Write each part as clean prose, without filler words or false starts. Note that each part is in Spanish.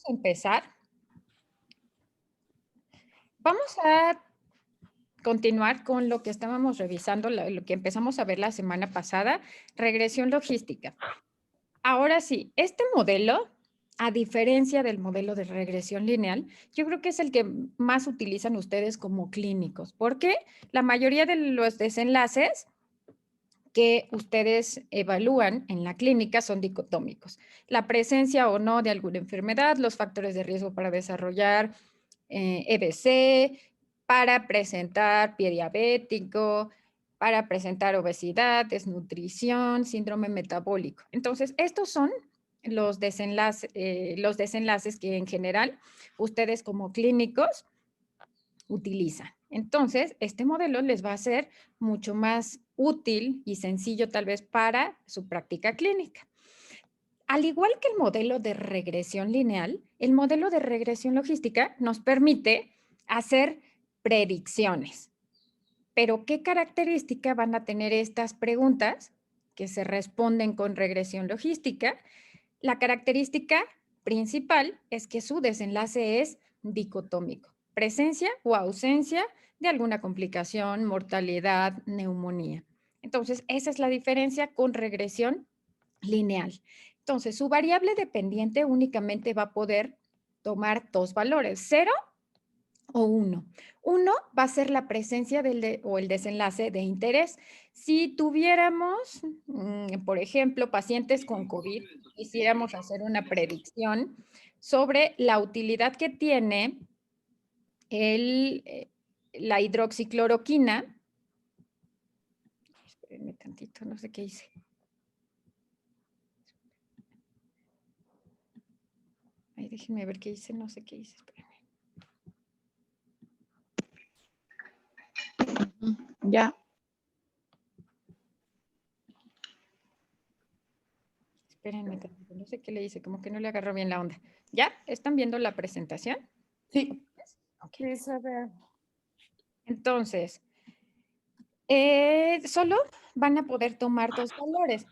a empezar. Vamos a continuar con lo que estábamos revisando, lo que empezamos a ver la semana pasada, regresión logística. Ahora sí, este modelo, a diferencia del modelo de regresión lineal, yo creo que es el que más utilizan ustedes como clínicos, porque la mayoría de los desenlaces que ustedes evalúan en la clínica son dicotómicos. La presencia o no de alguna enfermedad, los factores de riesgo para desarrollar EBC, para presentar pie diabético, para presentar obesidad, desnutrición, síndrome metabólico. Entonces, estos son los desenlaces que en general ustedes como clínicos utilizan. Entonces, este modelo les va a ser mucho más útil y sencillo tal vez para su práctica clínica. Al igual que el modelo de regresión lineal, el modelo de regresión logística nos permite hacer predicciones. Pero, ¿qué característica van a tener estas preguntas que se responden con regresión logística? La característica principal es que su desenlace es dicotómico, presencia o ausencia de alguna complicación, mortalidad, neumonía. Entonces, esa es la diferencia con regresión lineal. Entonces, su variable dependiente únicamente va a poder tomar dos valores, 0 o 1. 1 va a ser la presencia o el desenlace de interés. Si tuviéramos, por ejemplo, pacientes con COVID, quisiéramos hacer una predicción sobre la utilidad que tiene la hidroxicloroquina. Espérenme tantito, no sé qué hice. Ay, déjenme ver qué hice, no sé qué hice, espérenme. Ya. Espérenme tantito, no sé qué le hice, como que no le agarró bien la onda. ¿Ya? ¿Están viendo la presentación? Sí. Okay. Sí, se ve. Entonces, solo van a poder tomar dos valores.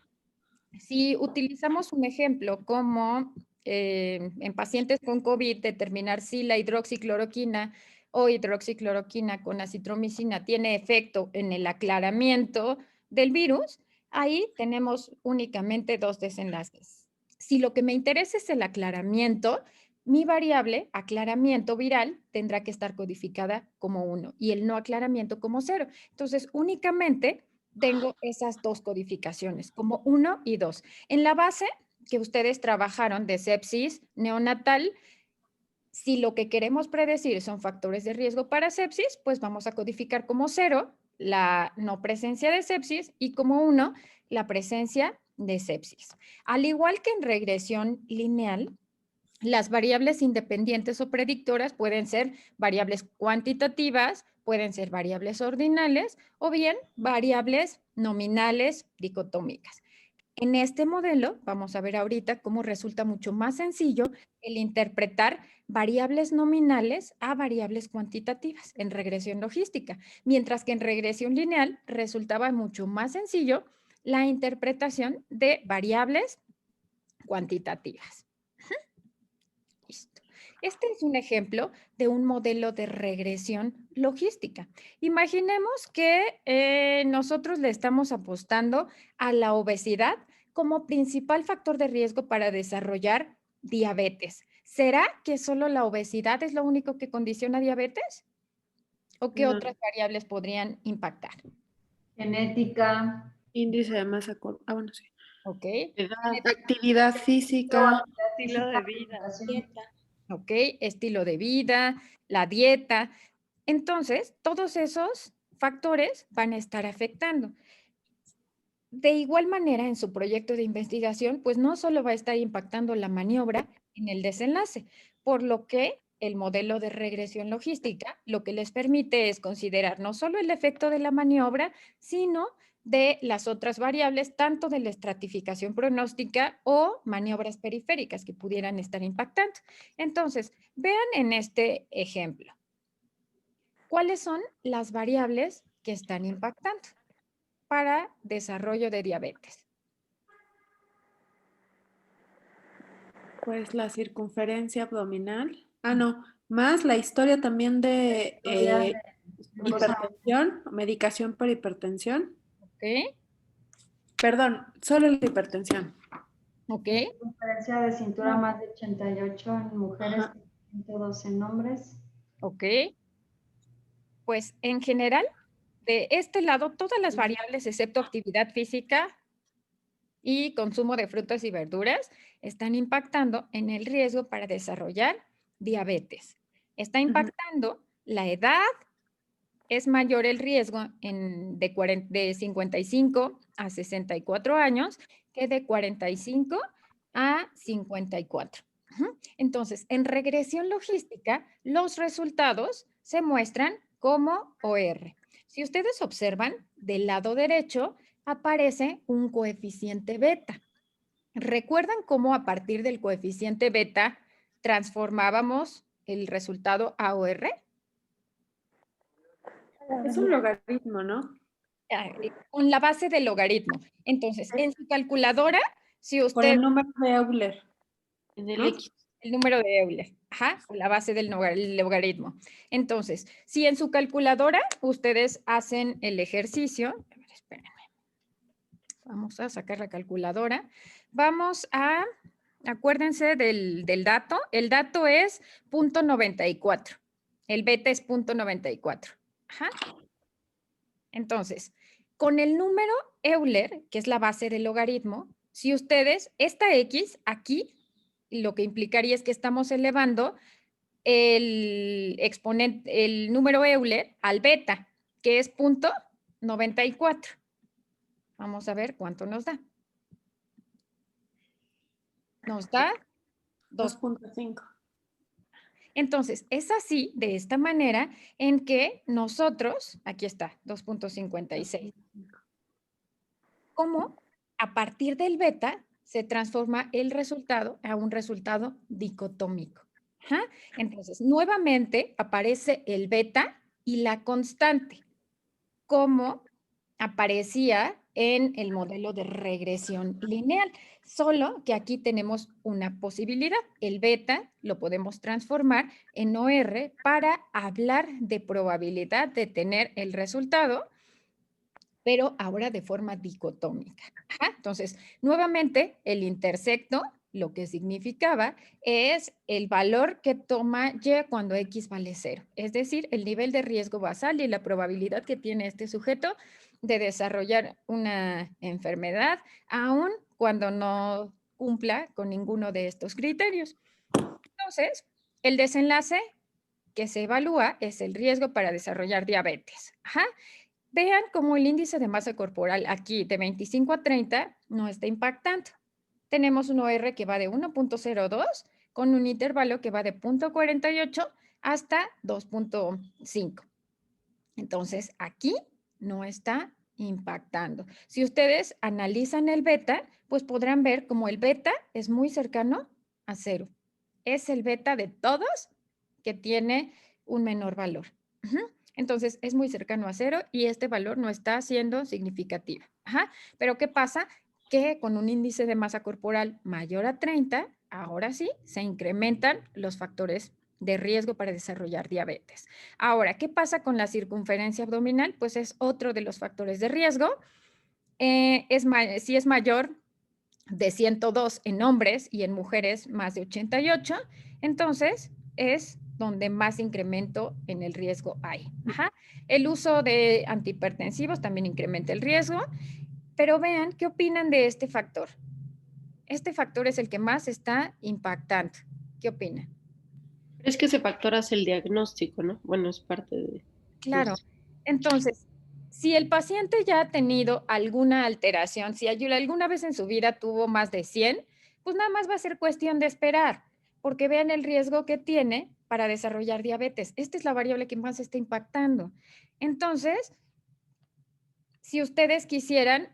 Si utilizamos un ejemplo como en pacientes con COVID, determinar si la hidroxicloroquina o hidroxicloroquina con acitromicina tiene efecto en el aclaramiento del virus, ahí tenemos únicamente dos desenlaces. Si lo que me interesa es el aclaramiento, mi variable aclaramiento viral tendrá que estar codificada como 1 y el no aclaramiento como 0. Entonces, únicamente tengo esas dos codificaciones, como 1 y 2. En la base que ustedes trabajaron de sepsis neonatal, si lo que queremos predecir son factores de riesgo para sepsis, pues vamos a codificar como 0 la no presencia de sepsis y como 1 la presencia de sepsis. Al igual que en regresión lineal, las variables independientes o predictoras pueden ser variables cuantitativas, pueden ser variables ordinales o bien variables nominales dicotómicas. En este modelo, vamos a ver ahorita cómo resulta mucho más sencillo el interpretar variables nominales a variables cuantitativas en regresión logística, mientras que en regresión lineal resultaba mucho más sencillo la interpretación de variables cuantitativas. Listo. Este es un ejemplo de un modelo de regresión logística. Imaginemos que nosotros le estamos apostando a la obesidad como principal factor de riesgo para desarrollar diabetes. ¿Será que solo la obesidad es lo único que condiciona diabetes? ¿O qué No. otras variables podrían impactar? Genética, Índice de masa corporal. Bueno, sí. ¿Ok? Edad, actividad física. estilo de vida, Dieta. ¿Ok? Estilo de vida, la dieta. Entonces, todos esos factores van a estar afectando. De igual manera, en su proyecto de investigación, pues no solo va a estar impactando la maniobra en el desenlace, por lo que el modelo de regresión logística lo que les permite es considerar no solo el efecto de la maniobra, sino de las otras variables, tanto de la estratificación pronóstica o maniobras periféricas que pudieran estar impactando. Entonces, vean en este ejemplo, ¿cuáles son las variables que están impactando para desarrollo de diabetes? Pues la circunferencia abdominal. Ah, no. Más la historia también de hipertensión, medicación por hipertensión. ¿Ok? Perdón, solo la hipertensión. ¿Ok? Conferencia de cintura más de 88 en mujeres, Ajá. 112 en hombres. ¿Ok? Pues en general, de este lado, todas las variables excepto actividad física y consumo de frutas y verduras están impactando en el riesgo para desarrollar diabetes. Está impactando la edad, es mayor el riesgo de 55 a 64 años que de 45 a 54. Entonces, en regresión logística, los resultados se muestran como OR. Si ustedes observan, del lado derecho aparece un coeficiente beta. ¿Recuerdan cómo a partir del coeficiente beta transformábamos el resultado a OR? Es un logaritmo, ¿no? Con la base del logaritmo. Entonces, en su calculadora, si Por usted, el número de Euler. En el ¿No? X. el número de Euler, con la base del logaritmo. Entonces, si en su calculadora ustedes hacen el ejercicio, a ver, espérenme, vamos a sacar la calculadora, acuérdense del dato, el dato es 0.94, el beta es 0.94. Entonces, con el número Euler, que es la base del logaritmo, si ustedes, esta X aquí, lo que implicaría es que estamos elevando el exponente, el número Euler al beta, que es 0.94. Vamos a ver cuánto nos da. Nos da 2. 2.5. Entonces, es así, de esta manera, en que nosotros, aquí está, 2.56. Cómo a partir del beta se transforma el resultado a un resultado dicotómico. Entonces, nuevamente aparece el beta y la constante, como aparecía en el modelo de regresión lineal, solo que aquí tenemos una posibilidad. El beta lo podemos transformar en OR para hablar de probabilidad de tener el resultado, pero ahora de forma dicotómica. Entonces, nuevamente, el intersecto lo que significaba es el valor que toma Y cuando X vale 0, es decir, el nivel de riesgo basal y la probabilidad que tiene este sujeto de desarrollar una enfermedad, aun cuando no cumpla con ninguno de estos criterios. Entonces, el desenlace que se evalúa es el riesgo para desarrollar diabetes. Vean cómo el índice de masa corporal aquí de 25 a 30 no está impactando. Tenemos un OR que va de 1.02 con un intervalo que va de 0.48 hasta 2.5. Entonces, aquí no está impactando. Si ustedes analizan el beta, pues podrán ver como el beta es muy cercano a 0. Es el beta de todos que tiene un menor valor. Entonces, es muy cercano a 0 y este valor no está siendo significativo. Pero ¿qué pasa? Que con un índice de masa corporal mayor a 30, ahora sí, se incrementan los factores de riesgo para desarrollar diabetes. Ahora, ¿qué pasa con la circunferencia abdominal? Pues es otro de los factores de riesgo. Si es mayor de 102 en hombres y en mujeres más de 88, entonces es donde más incremento en el riesgo hay. El uso de antihipertensivos también incrementa el riesgo, pero vean qué opinan de este factor. Este factor es el que más está impactando. ¿Qué opinan? Es que ese factor hace el diagnóstico, ¿no? Bueno, es parte de... Claro. Entonces, si el paciente ya ha tenido alguna alteración, si alguna vez en su vida tuvo más de 100, pues nada más va a ser cuestión de esperar, porque vean el riesgo que tiene para desarrollar diabetes. Esta es la variable que más está impactando. Entonces, si ustedes quisieran,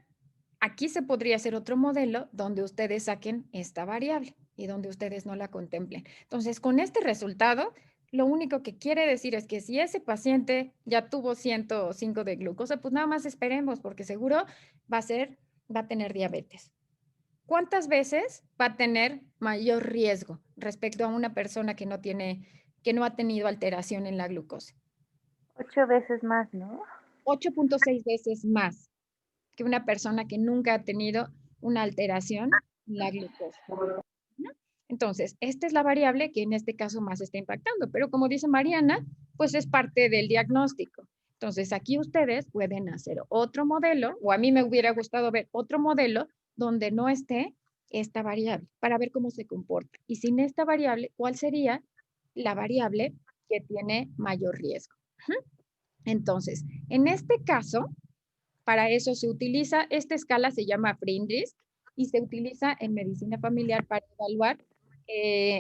aquí se podría hacer otro modelo donde ustedes saquen esta variable y donde ustedes no la contemplen. Entonces, con este resultado, lo único que quiere decir es que si ese paciente ya tuvo 105 de glucosa, pues nada más esperemos porque seguro va a tener diabetes. ¿cuántas veces va a tener mayor riesgo respecto a una persona que no ha tenido alteración en la glucosa? 8 veces más, ¿no? 8.6 veces más que una persona que nunca ha tenido una alteración en la glucosa, ¿no? Entonces, esta es la variable que en este caso más está impactando, pero como dice Mariana, pues es parte del diagnóstico. Entonces, aquí ustedes pueden hacer otro modelo, o a mí me hubiera gustado ver otro modelo donde no esté esta variable, para ver cómo se comporta. Y sin esta variable, ¿cuál sería la variable que tiene mayor riesgo? Entonces, en este caso, para eso se utiliza, esta escala se llama Friedrich y se utiliza en medicina familiar para evaluar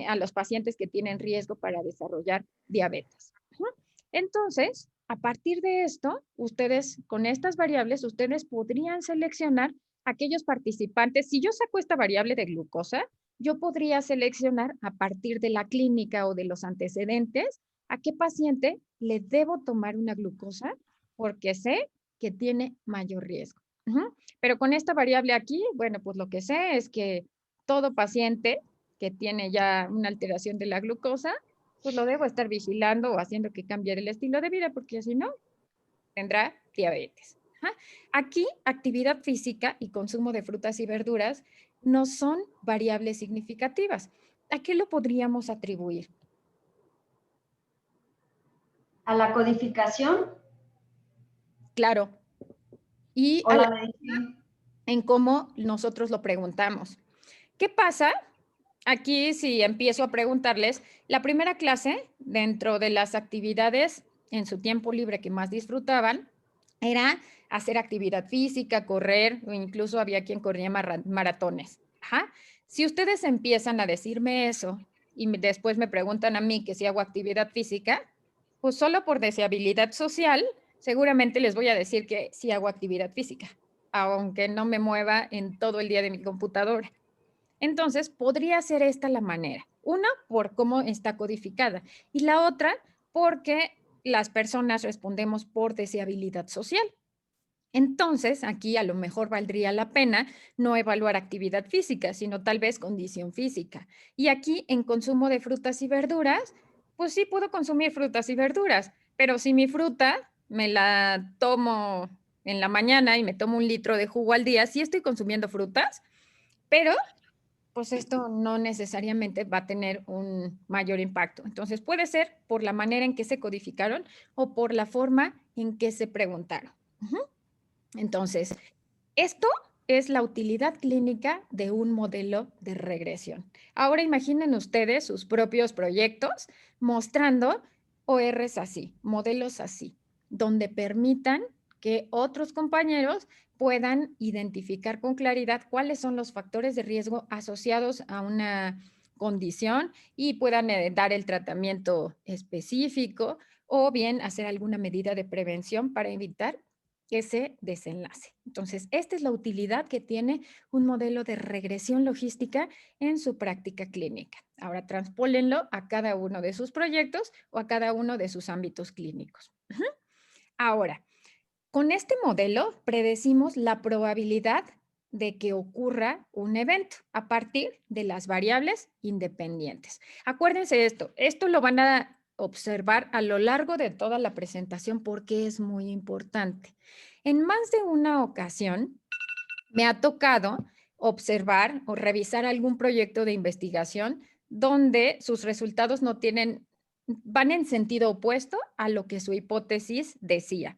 a los pacientes que tienen riesgo para desarrollar diabetes. Entonces, a partir de esto, ustedes, con estas variables, ustedes podrían seleccionar aquellos participantes. Si yo saco esta variable de glucosa, yo podría seleccionar a partir de la clínica o de los antecedentes a qué paciente le debo tomar una glucosa porque sé que tiene mayor riesgo. Pero con esta variable aquí, bueno, pues lo que sé es que todo paciente que tiene ya una alteración de la glucosa, pues lo debo estar vigilando o haciendo que cambie el estilo de vida, porque si no, tendrá diabetes. Aquí, actividad física y consumo de frutas y verduras no son variables significativas. ¿A qué lo podríamos atribuir? A la codificación Claro. Y o a la la medición. en cómo nosotros lo preguntamos. ¿Qué pasa? Aquí si empiezo a preguntarles, la primera clase dentro de las actividades en su tiempo libre que más disfrutaban era hacer actividad física, correr, o incluso había quien corría maratones. Ajá. Si ustedes empiezan a decirme eso y después me preguntan a mí que si hago actividad física, pues solo por deseabilidad social, seguramente les voy a decir que sí hago actividad física, aunque no me mueva en todo el día de mi computadora. Entonces, podría ser esta la manera. Una, por cómo está codificada. Y la otra, porque las personas respondemos por deseabilidad social. Entonces, aquí a lo mejor valdría la pena no evaluar actividad física, sino tal vez condición física. Y aquí en consumo de frutas y verduras, pues sí puedo consumir frutas y verduras, pero si mi fruta me la tomo en la mañana y me tomo 1 litro de jugo al día, sí estoy consumiendo frutas, pero pues esto no necesariamente va a tener un mayor impacto. Entonces puede ser por la manera en que se codificaron o por la forma en que se preguntaron. Entonces, esto es la utilidad clínica de un modelo de regresión. Ahora imaginen ustedes sus propios proyectos mostrando ORs así, modelos así, donde permitan que otros compañeros puedan identificar con claridad cuáles son los factores de riesgo asociados a una condición y puedan dar el tratamiento específico o bien hacer alguna medida de prevención para evitar ese desenlace. Entonces, esta es la utilidad que tiene un modelo de regresión logística en su práctica clínica. Ahora, transpólenlo a cada uno de sus proyectos o a cada uno de sus ámbitos clínicos. Ahora, con este modelo predecimos la probabilidad de que ocurra un evento a partir de las variables independientes. Acuérdense esto lo van a observar a lo largo de toda la presentación porque es muy importante. En más de una ocasión me ha tocado observar o revisar algún proyecto de investigación donde sus resultados van en sentido opuesto a lo que su hipótesis decía.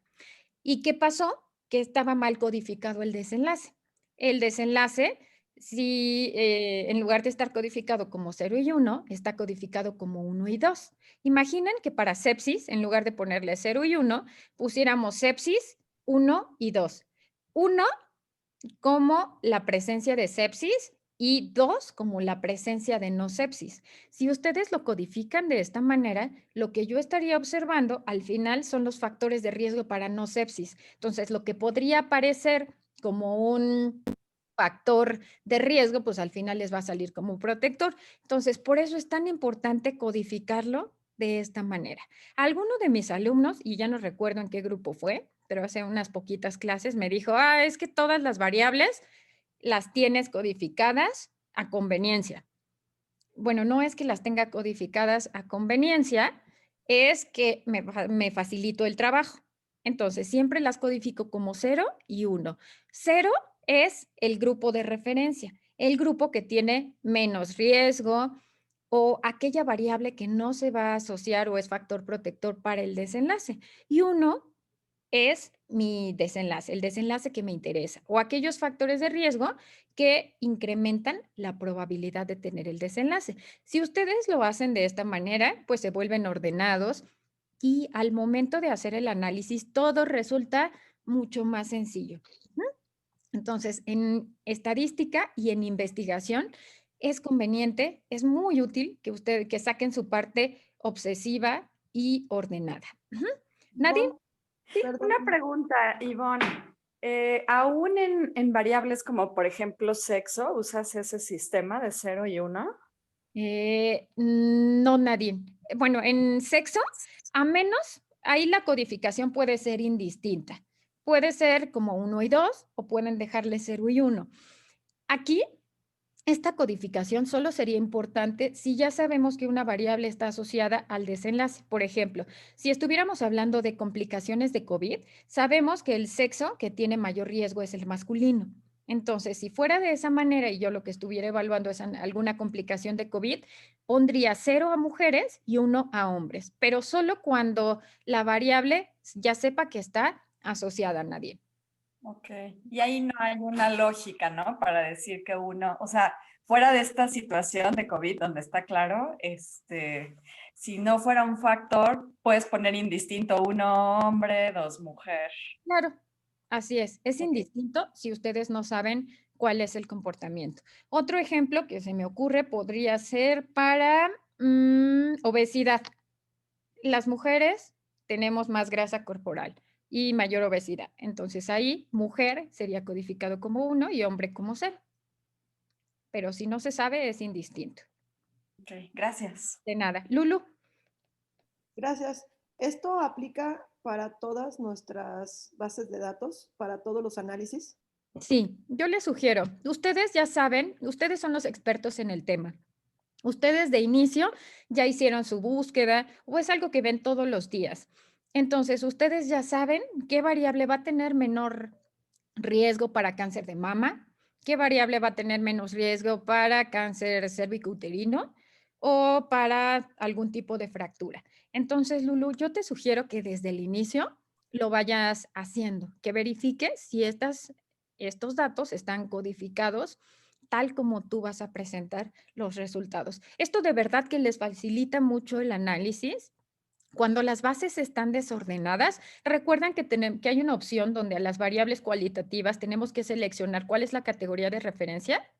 ¿Y qué pasó? Que estaba mal codificado el desenlace. El desenlace, si en lugar de estar codificado como 0 y 1, está codificado como 1 y 2. Imaginen que para sepsis, en lugar de ponerle 0 y 1, pusiéramos sepsis 1 y 2. 1 como la presencia de sepsis y 2 como la presencia de no sepsis. Si ustedes lo codifican de esta manera, lo que yo estaría observando al final son los factores de riesgo para no sepsis. Entonces, lo que podría parecer como un factor de riesgo, pues al final les va a salir como un protector. Entonces, por eso es tan importante codificarlo de esta manera. Alguno de mis alumnos, y ya no recuerdo en qué grupo fue, pero hace unas poquitas clases me dijo, es que todas las variables las tienes codificadas a conveniencia. Bueno, no es que las tenga codificadas a conveniencia, es que me facilito el trabajo. Entonces, siempre las codifico como 0 y 1. 0 es el grupo de referencia, el grupo que tiene menos riesgo o aquella variable que no se va a asociar o es factor protector para el desenlace. Y 1 es mi desenlace, el desenlace que me interesa, o aquellos factores de riesgo que incrementan la probabilidad de tener el desenlace. Si ustedes lo hacen de esta manera, pues se vuelven ordenados y al momento de hacer el análisis todo resulta mucho más sencillo. Entonces, en estadística y en investigación es conveniente, es muy útil que saquen su parte obsesiva y ordenada. Nadine, Ivonne, ¿sí? una pregunta, Ivonne. ¿Aún en variables como, por ejemplo, sexo, usas ese sistema de 0 y 1? No, Nadine. Bueno, en sexo, a menos, ahí la codificación puede ser indistinta. Puede ser como 1 y 2 o pueden dejarle 0 y 1. Aquí, esta codificación solo sería importante si ya sabemos que una variable está asociada al desenlace. Por ejemplo, si estuviéramos hablando de complicaciones de COVID, sabemos que el sexo que tiene mayor riesgo es el masculino. Entonces, si fuera de esa manera y yo lo que estuviera evaluando es alguna complicación de COVID, pondría 0 a mujeres y 1 a hombres, pero solo cuando la variable ya sepa que está asociada a nadie. Ok, y ahí no hay una lógica, ¿no? Para decir que uno, o sea, fuera de esta situación de COVID, donde está claro, si no fuera un factor, puedes poner indistinto 1 hombre, 2 mujer. Claro, así es indistinto si ustedes no saben cuál es el comportamiento. Otro ejemplo que se me ocurre podría ser para obesidad. Las mujeres tenemos más grasa corporal y mayor obesidad. Entonces ahí mujer sería codificado como 1 y hombre como 0. Pero si no se sabe, es indistinto. Ok, gracias. De nada. Lulu. Gracias. ¿Esto aplica para todas nuestras bases de datos, para todos los análisis? Sí, yo les sugiero, ustedes ya saben, ustedes son los expertos en el tema. Ustedes de inicio ya hicieron su búsqueda o es algo que ven todos los días. Entonces, ustedes ya saben qué variable va a tener menor riesgo para cáncer de mama, qué variable va a tener menos riesgo para cáncer cérvico-uterino o para algún tipo de fractura. Entonces, Lulu, yo te sugiero que desde el inicio lo vayas haciendo, que verifiques si estos datos están codificados tal como tú vas a presentar los resultados. Esto de verdad que les facilita mucho el análisis. Cuando las bases están desordenadas, recuerdan que hay una opción donde a las variables cualitativas tenemos que seleccionar cuál es la categoría de referencia.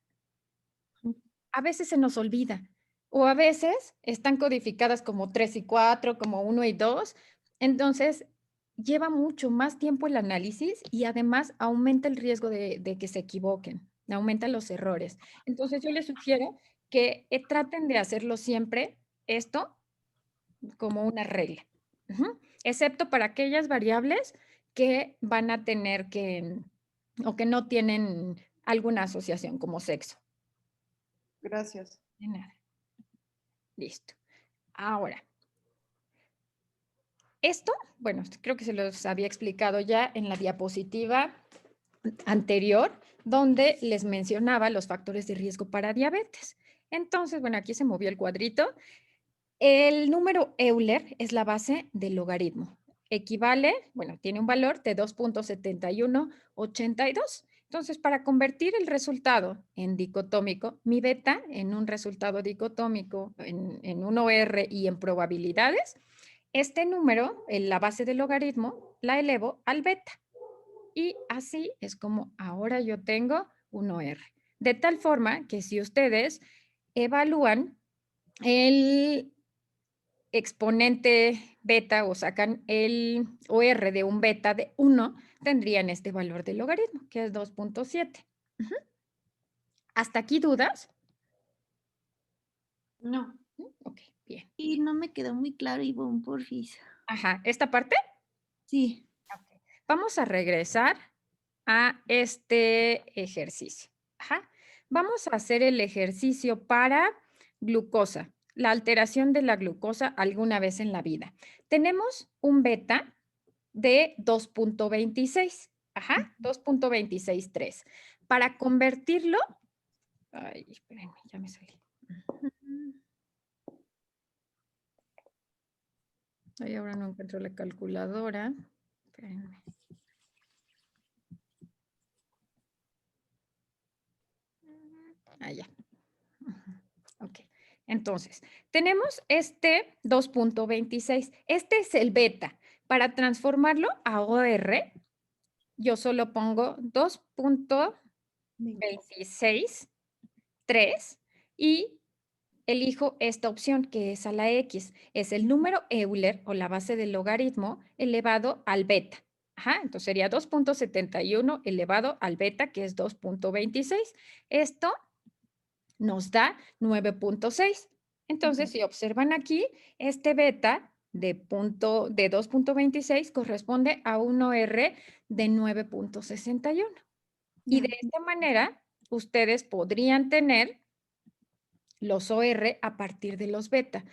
A veces se nos olvida o a veces están codificadas como 3 y 4, como 1 y 2. Entonces, lleva mucho más tiempo el análisis y además aumenta el riesgo de que se equivoquen, aumenta los errores. Entonces, yo les sugiero que traten de hacerlo siempre esto como una regla, excepto para aquellas variables que van a tener o que no tienen alguna asociación como sexo. Gracias. De nada. Listo. Ahora, esto, bueno, creo que se los había explicado ya en la diapositiva anterior, donde les mencionaba los factores de riesgo para diabetes. Entonces, bueno, aquí se movió el cuadrito. El número Euler es la base del logaritmo. Equivale, bueno, tiene un valor de 2.7182. Entonces, para convertir el resultado en dicotómico, mi beta en un resultado dicotómico, en un OR y en probabilidades, este número, en la base del logaritmo, la elevo al beta. Y así es como ahora yo tengo un OR. De tal forma que si ustedes evalúan el exponente beta o sacan el OR de un beta de 1, tendrían este valor del logaritmo, que es 2.7. ¿Hasta aquí dudas? No. Ok, bien. Y no me quedó muy claro, Ivonne, porfis. Ajá, ¿esta parte? Sí. Okay. Vamos a regresar a este ejercicio. Ajá. Vamos a hacer el ejercicio para glucosa, la alteración de la glucosa alguna vez en la vida. Tenemos un beta de 2.26. Ajá, 2.263. Para convertirlo, ay, espérenme, ya me salí. Ay, ahora no encuentro la calculadora. Espérenme. Ah, ya. Ok. Entonces, tenemos este 2.26. Este es el beta. Para transformarlo a OR, yo solo pongo 2.263 y elijo esta opción que es a la X. Es el número Euler o la base del logaritmo elevado al beta. Ajá, entonces sería 2.71 elevado al beta, que es 2.26. Esto nos da 9.6. Entonces, si observan aquí, este beta de 2.26 corresponde a un OR de 9.61. Y de esta manera, ustedes podrían tener los OR a partir de los beta.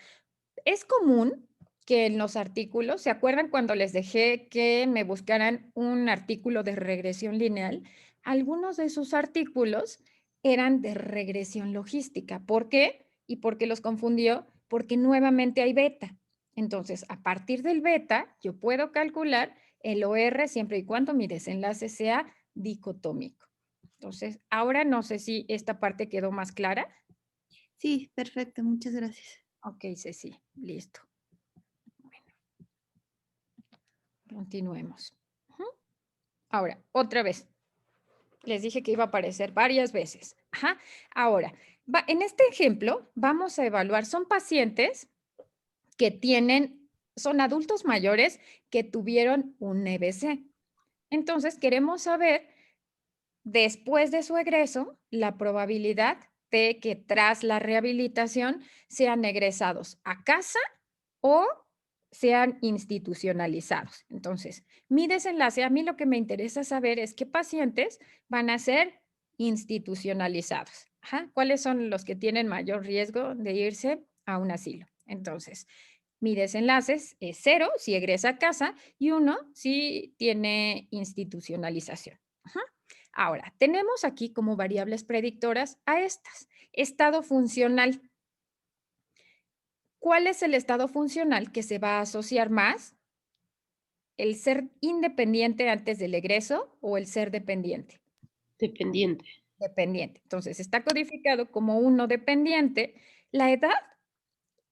Es común que en los artículos, ¿se acuerdan cuando les dejé que me buscaran un artículo de regresión lineal? Algunos de sus artículos eran de regresión logística. ¿Por qué? ¿Y por qué los confundió? Porque nuevamente hay beta. Entonces, a partir del beta, yo puedo calcular el OR siempre y cuando mi desenlace sea dicotómico. Entonces, ahora no sé si esta parte quedó más clara. Sí, perfecto, muchas gracias. Ok, Ceci, listo. Bueno, continuemos. Ahora, otra vez. Les dije que iba a aparecer varias veces. Ajá. Ahora, en este ejemplo vamos a evaluar, son pacientes que son adultos mayores que tuvieron un EBC. Entonces, queremos saber, después de su egreso, la probabilidad de que tras la rehabilitación sean egresados a casa o sean institucionalizados. Entonces, mi desenlace, a mí lo que me interesa saber es qué pacientes van a ser institucionalizados. Ajá. ¿Cuáles son los que tienen mayor riesgo de irse a un asilo? Entonces, mi desenlace es 0 si egresa a casa y 1 si tiene institucionalización. Ajá. Ahora, tenemos aquí como variables predictoras a estas. Estado funcional. ¿Cuál es el estado funcional que se va a asociar más? ¿El ser independiente antes del egreso o el ser dependiente? Dependiente. Dependiente. Entonces, está codificado como uno dependiente. La edad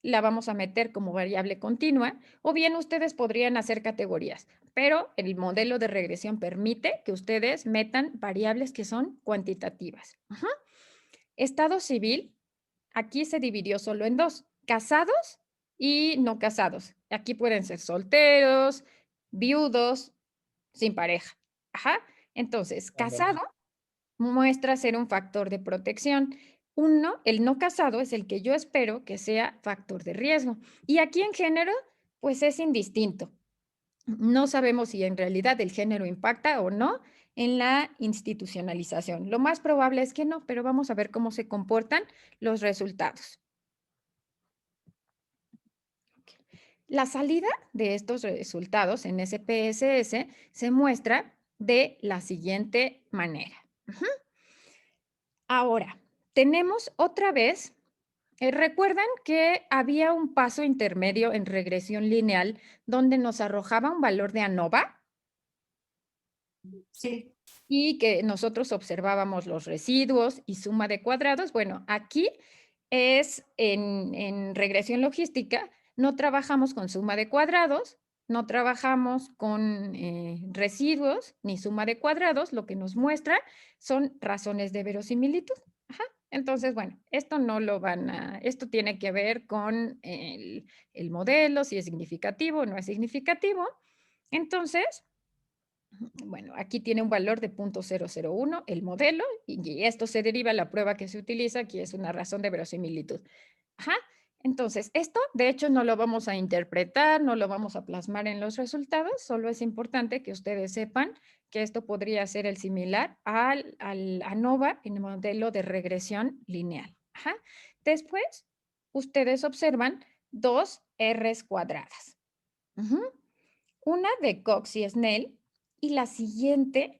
la vamos a meter como variable continua, o bien ustedes podrían hacer categorías, pero el modelo de regresión permite que ustedes metan variables que son cuantitativas. Ajá. Estado civil, aquí se dividió solo en dos, casados y no casados. Aquí pueden ser solteros, viudos, sin pareja. Ajá. Entonces, casado muestra ser un factor de protección. El no casado es el que yo espero que sea factor de riesgo. Y aquí en género, pues es indistinto. No sabemos si en realidad el género impacta o no en la institucionalización. Lo más probable es que no, pero vamos a ver cómo se comportan los resultados. La salida de estos resultados en SPSS se muestra de la siguiente manera. Ahora, tenemos otra vez, ¿recuerdan que había un paso intermedio en regresión lineal donde nos arrojaba un valor de ANOVA? Sí. Y que nosotros observábamos los residuos y suma de cuadrados. Bueno, aquí es en regresión logística, no trabajamos con suma de cuadrados, no trabajamos con residuos ni suma de cuadrados, lo que nos muestra son razones de verosimilitud. Ajá. Entonces, bueno, esto no lo esto tiene que ver con el modelo, si es significativo o no es significativo. Entonces, bueno, aquí tiene un valor de 0.001 el modelo y esto se deriva de la prueba que se utiliza, que es una razón de verosimilitud. Ajá. Entonces, esto de hecho no lo vamos a interpretar, no lo vamos a plasmar en los resultados, solo es importante que ustedes sepan que esto podría ser el similar al ANOVA en el modelo de regresión lineal. Ajá. Después, ustedes observan dos R's cuadradas. Ujú. Una de Cox y Snell y la siguiente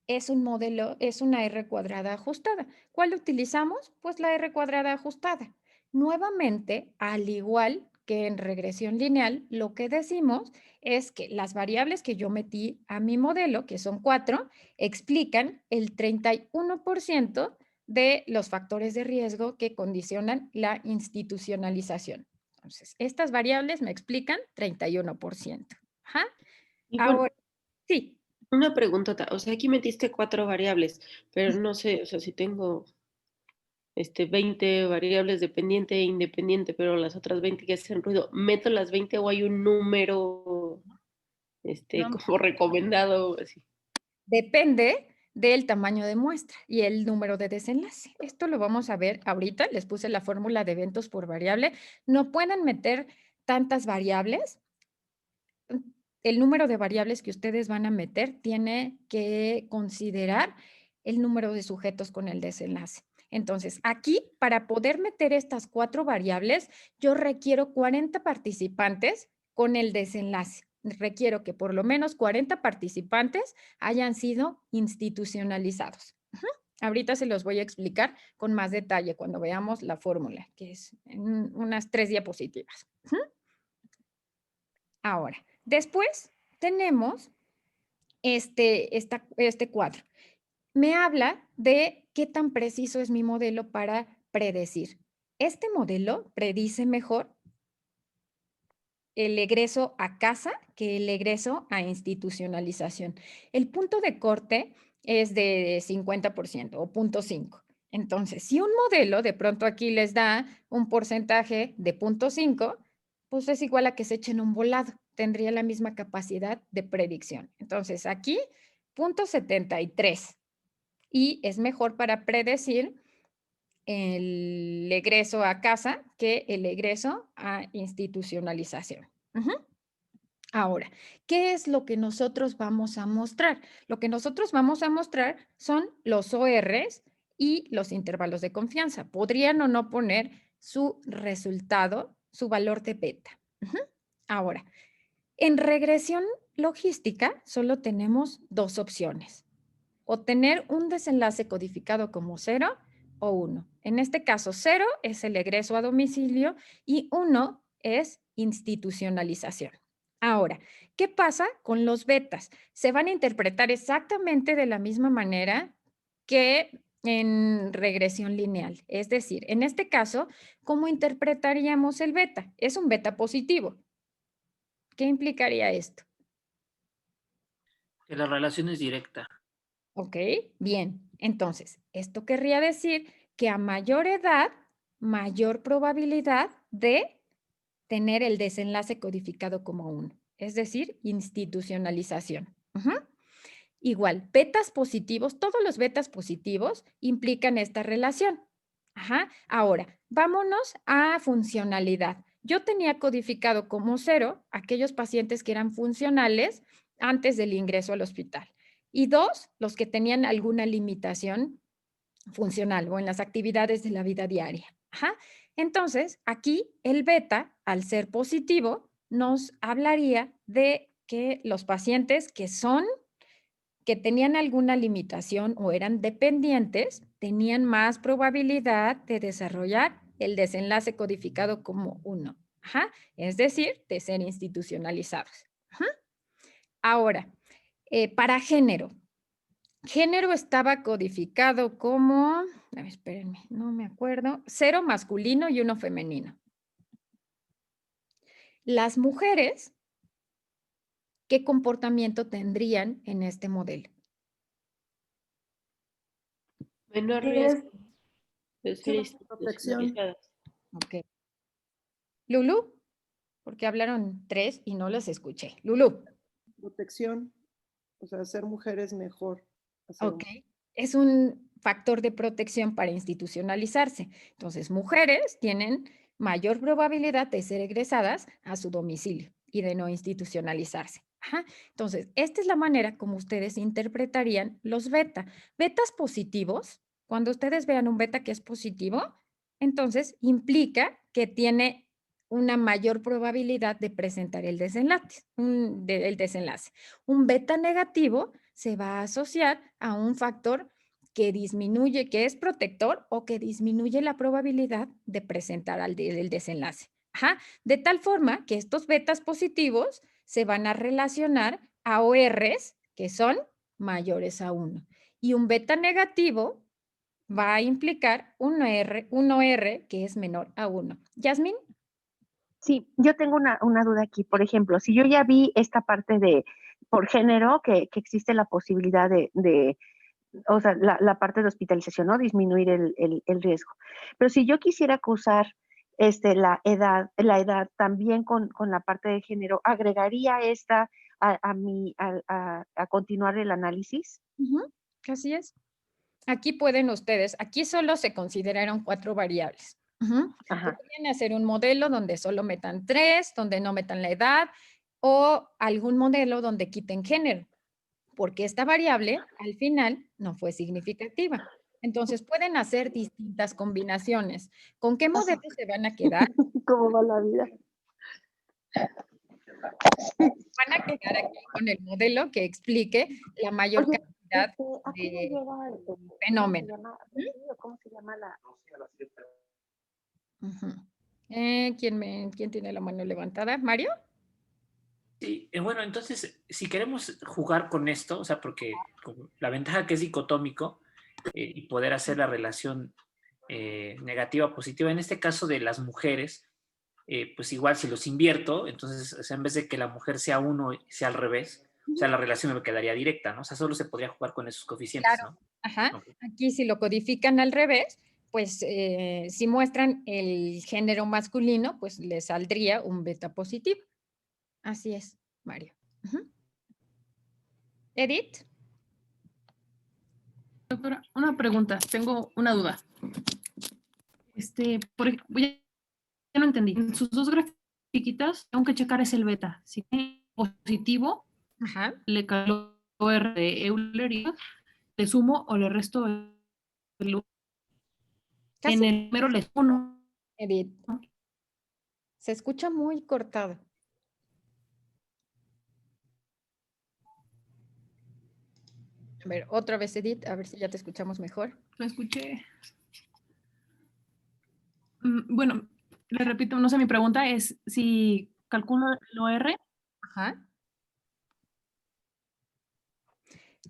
es un modelo, es una R cuadrada ajustada. ¿Cuál utilizamos? Pues la R cuadrada ajustada. Nuevamente, al igual que en regresión lineal, lo que decimos es que las variables que yo metí a mi modelo, que son 4, explican el 31% de los factores de riesgo que condicionan la institucionalización. Entonces, estas variables me explican 31%. Ajá. Y bueno, Ahora, sí. una preguntota, o sea, aquí metiste 4 variables, pero no sé, o sea, si tengo 20 variables dependiente e independiente, pero las otras 20 que hacen ruido, ¿meto las 20 o hay un número No, como recomendado? Así. depende del tamaño de muestra y el número de desenlace. Esto lo vamos a ver ahorita. Les puse la fórmula de eventos por variable. No pueden meter tantas variables. El número de variables que ustedes van a meter tiene que considerar el número de sujetos con el desenlace. Entonces, aquí, para poder meter estas 4 variables, yo requiero 40 participantes con el desenlace. Requiero que por lo menos 40 participantes hayan sido institucionalizados. Ahorita se los voy a explicar con más detalle cuando veamos la fórmula, que es en unas 3 diapositivas. Ahora, después tenemos este cuadro. Me habla de qué tan preciso es mi modelo para predecir. Este modelo predice mejor el egreso a casa que el egreso a institucionalización. El punto de corte es de 50% o 0.5. Entonces, si un modelo de pronto aquí les da un porcentaje de 0.5, pues es igual a que se echen un volado. Tendría la misma capacidad de predicción. Entonces, aquí, 0.73. Y es mejor para predecir el egreso a casa que el egreso a institucionalización. Ahora, ¿qué es lo que nosotros vamos a mostrar? Lo que nosotros vamos a mostrar son los ORs y los intervalos de confianza. Podrían o no poner su resultado, su valor de beta. Ahora, en regresión logística solo tenemos 2 opciones. O tener un desenlace codificado como 0 o 1. En este caso, 0 es el egreso a domicilio y 1 es institucionalización. Ahora, ¿qué pasa con los betas? Se van a interpretar exactamente de la misma manera que en regresión lineal. Es decir, en este caso, ¿cómo interpretaríamos el beta? Es un beta positivo. ¿Qué implicaría esto? Que la relación es directa. ¿Ok? Bien. Entonces, esto querría decir que a mayor edad, mayor probabilidad de tener el desenlace codificado como 1, es decir, institucionalización. Igual, betas positivos, todos los betas positivos implican esta relación. Ahora, vámonos a funcionalidad. Yo tenía codificado como 0 aquellos pacientes que eran funcionales antes del ingreso al hospital. Y 2, los que tenían alguna limitación funcional o en las actividades de la vida diaria. Entonces, aquí el beta, al ser positivo, nos hablaría de que los pacientes que tenían alguna limitación o eran dependientes, tenían más probabilidad de desarrollar el desenlace codificado como 1. Es decir, de ser institucionalizados. Ahora, para género. Género estaba codificado como, espérenme, no me acuerdo, 0 masculino y 1 femenino. Las mujeres, ¿qué comportamiento tendrían en este modelo? Menor Diez. riesgo de ser Sí, protección. institucionalizadas. Ok. Lulu, porque hablaron 3 y no las escuché. Lulu. Protección, o sea, ser mujer es mejor. Ok. Es un factor de protección para institucionalizarse. Entonces, mujeres tienen mayor probabilidad de ser egresadas a su domicilio y de no institucionalizarse. Ajá. Entonces, esta es la manera como ustedes interpretarían los beta. Betas positivos, cuando ustedes vean un beta que es positivo, entonces implica que tiene una mayor probabilidad de presentar el desenlace. El desenlace. Un beta negativo se va a asociar a un factor que disminuye, que es protector o que disminuye la probabilidad de presentar el desenlace. Ajá. De tal forma que estos betas positivos se van a relacionar a ORs que son mayores a 1. Y un beta negativo va a implicar un OR que es menor a 1. ¿Yasmín? Sí, yo tengo una duda aquí. Por ejemplo, si yo ya vi esta parte de por género, que existe la posibilidad o sea, la parte de hospitalización, ¿no? Disminuir el riesgo. Pero si yo quisiera cruzar la edad también con la parte de género, ¿agregaría esta a continuar el análisis? Así es. Aquí pueden ustedes, aquí solo se consideraron 4 variables. Ajá. Pueden hacer un modelo donde solo metan 3, donde no metan la edad, o algún modelo donde quiten género, porque esta variable al final no fue significativa. Entonces pueden hacer distintas combinaciones. ¿Con qué modelo se van a quedar? ¿Cómo va la vida? Van a quedar aquí con el modelo que explique la mayor Oye, cantidad ¿a qué me de lleva el fenómenos. ¿Cómo se llama la? ¿Quién tiene la mano levantada? ¿Mario? Sí, bueno, entonces, si queremos jugar con esto, o sea, porque la ventaja que es dicotómico y poder hacer la relación negativa-positiva, en este caso de las mujeres, pues igual si los invierto, entonces, o sea, en vez de que la mujer sea 1, sea al revés, o sea, la relación me quedaría directa, ¿no? O sea, solo se podría jugar con esos coeficientes, Claro. ¿no? Ajá. Ok. Aquí si lo codifican al revés, pues si muestran el género masculino, pues le saldría un beta positivo. Así es, Mario. Edith. Doctora, una pregunta, tengo una duda. Ya no entendí. En sus 2 grafiquitas, tengo que checar es el beta. Si es positivo, Ajá. le calculo R de Euler y le sumo o le resto el Casi. en el primero le sumo. Edith. Se escucha muy cortado. A ver, otra vez, Edith, a ver si ya te escuchamos mejor. Lo escuché. Bueno, le repito, no sé, mi pregunta es si calculo el OR. Ajá.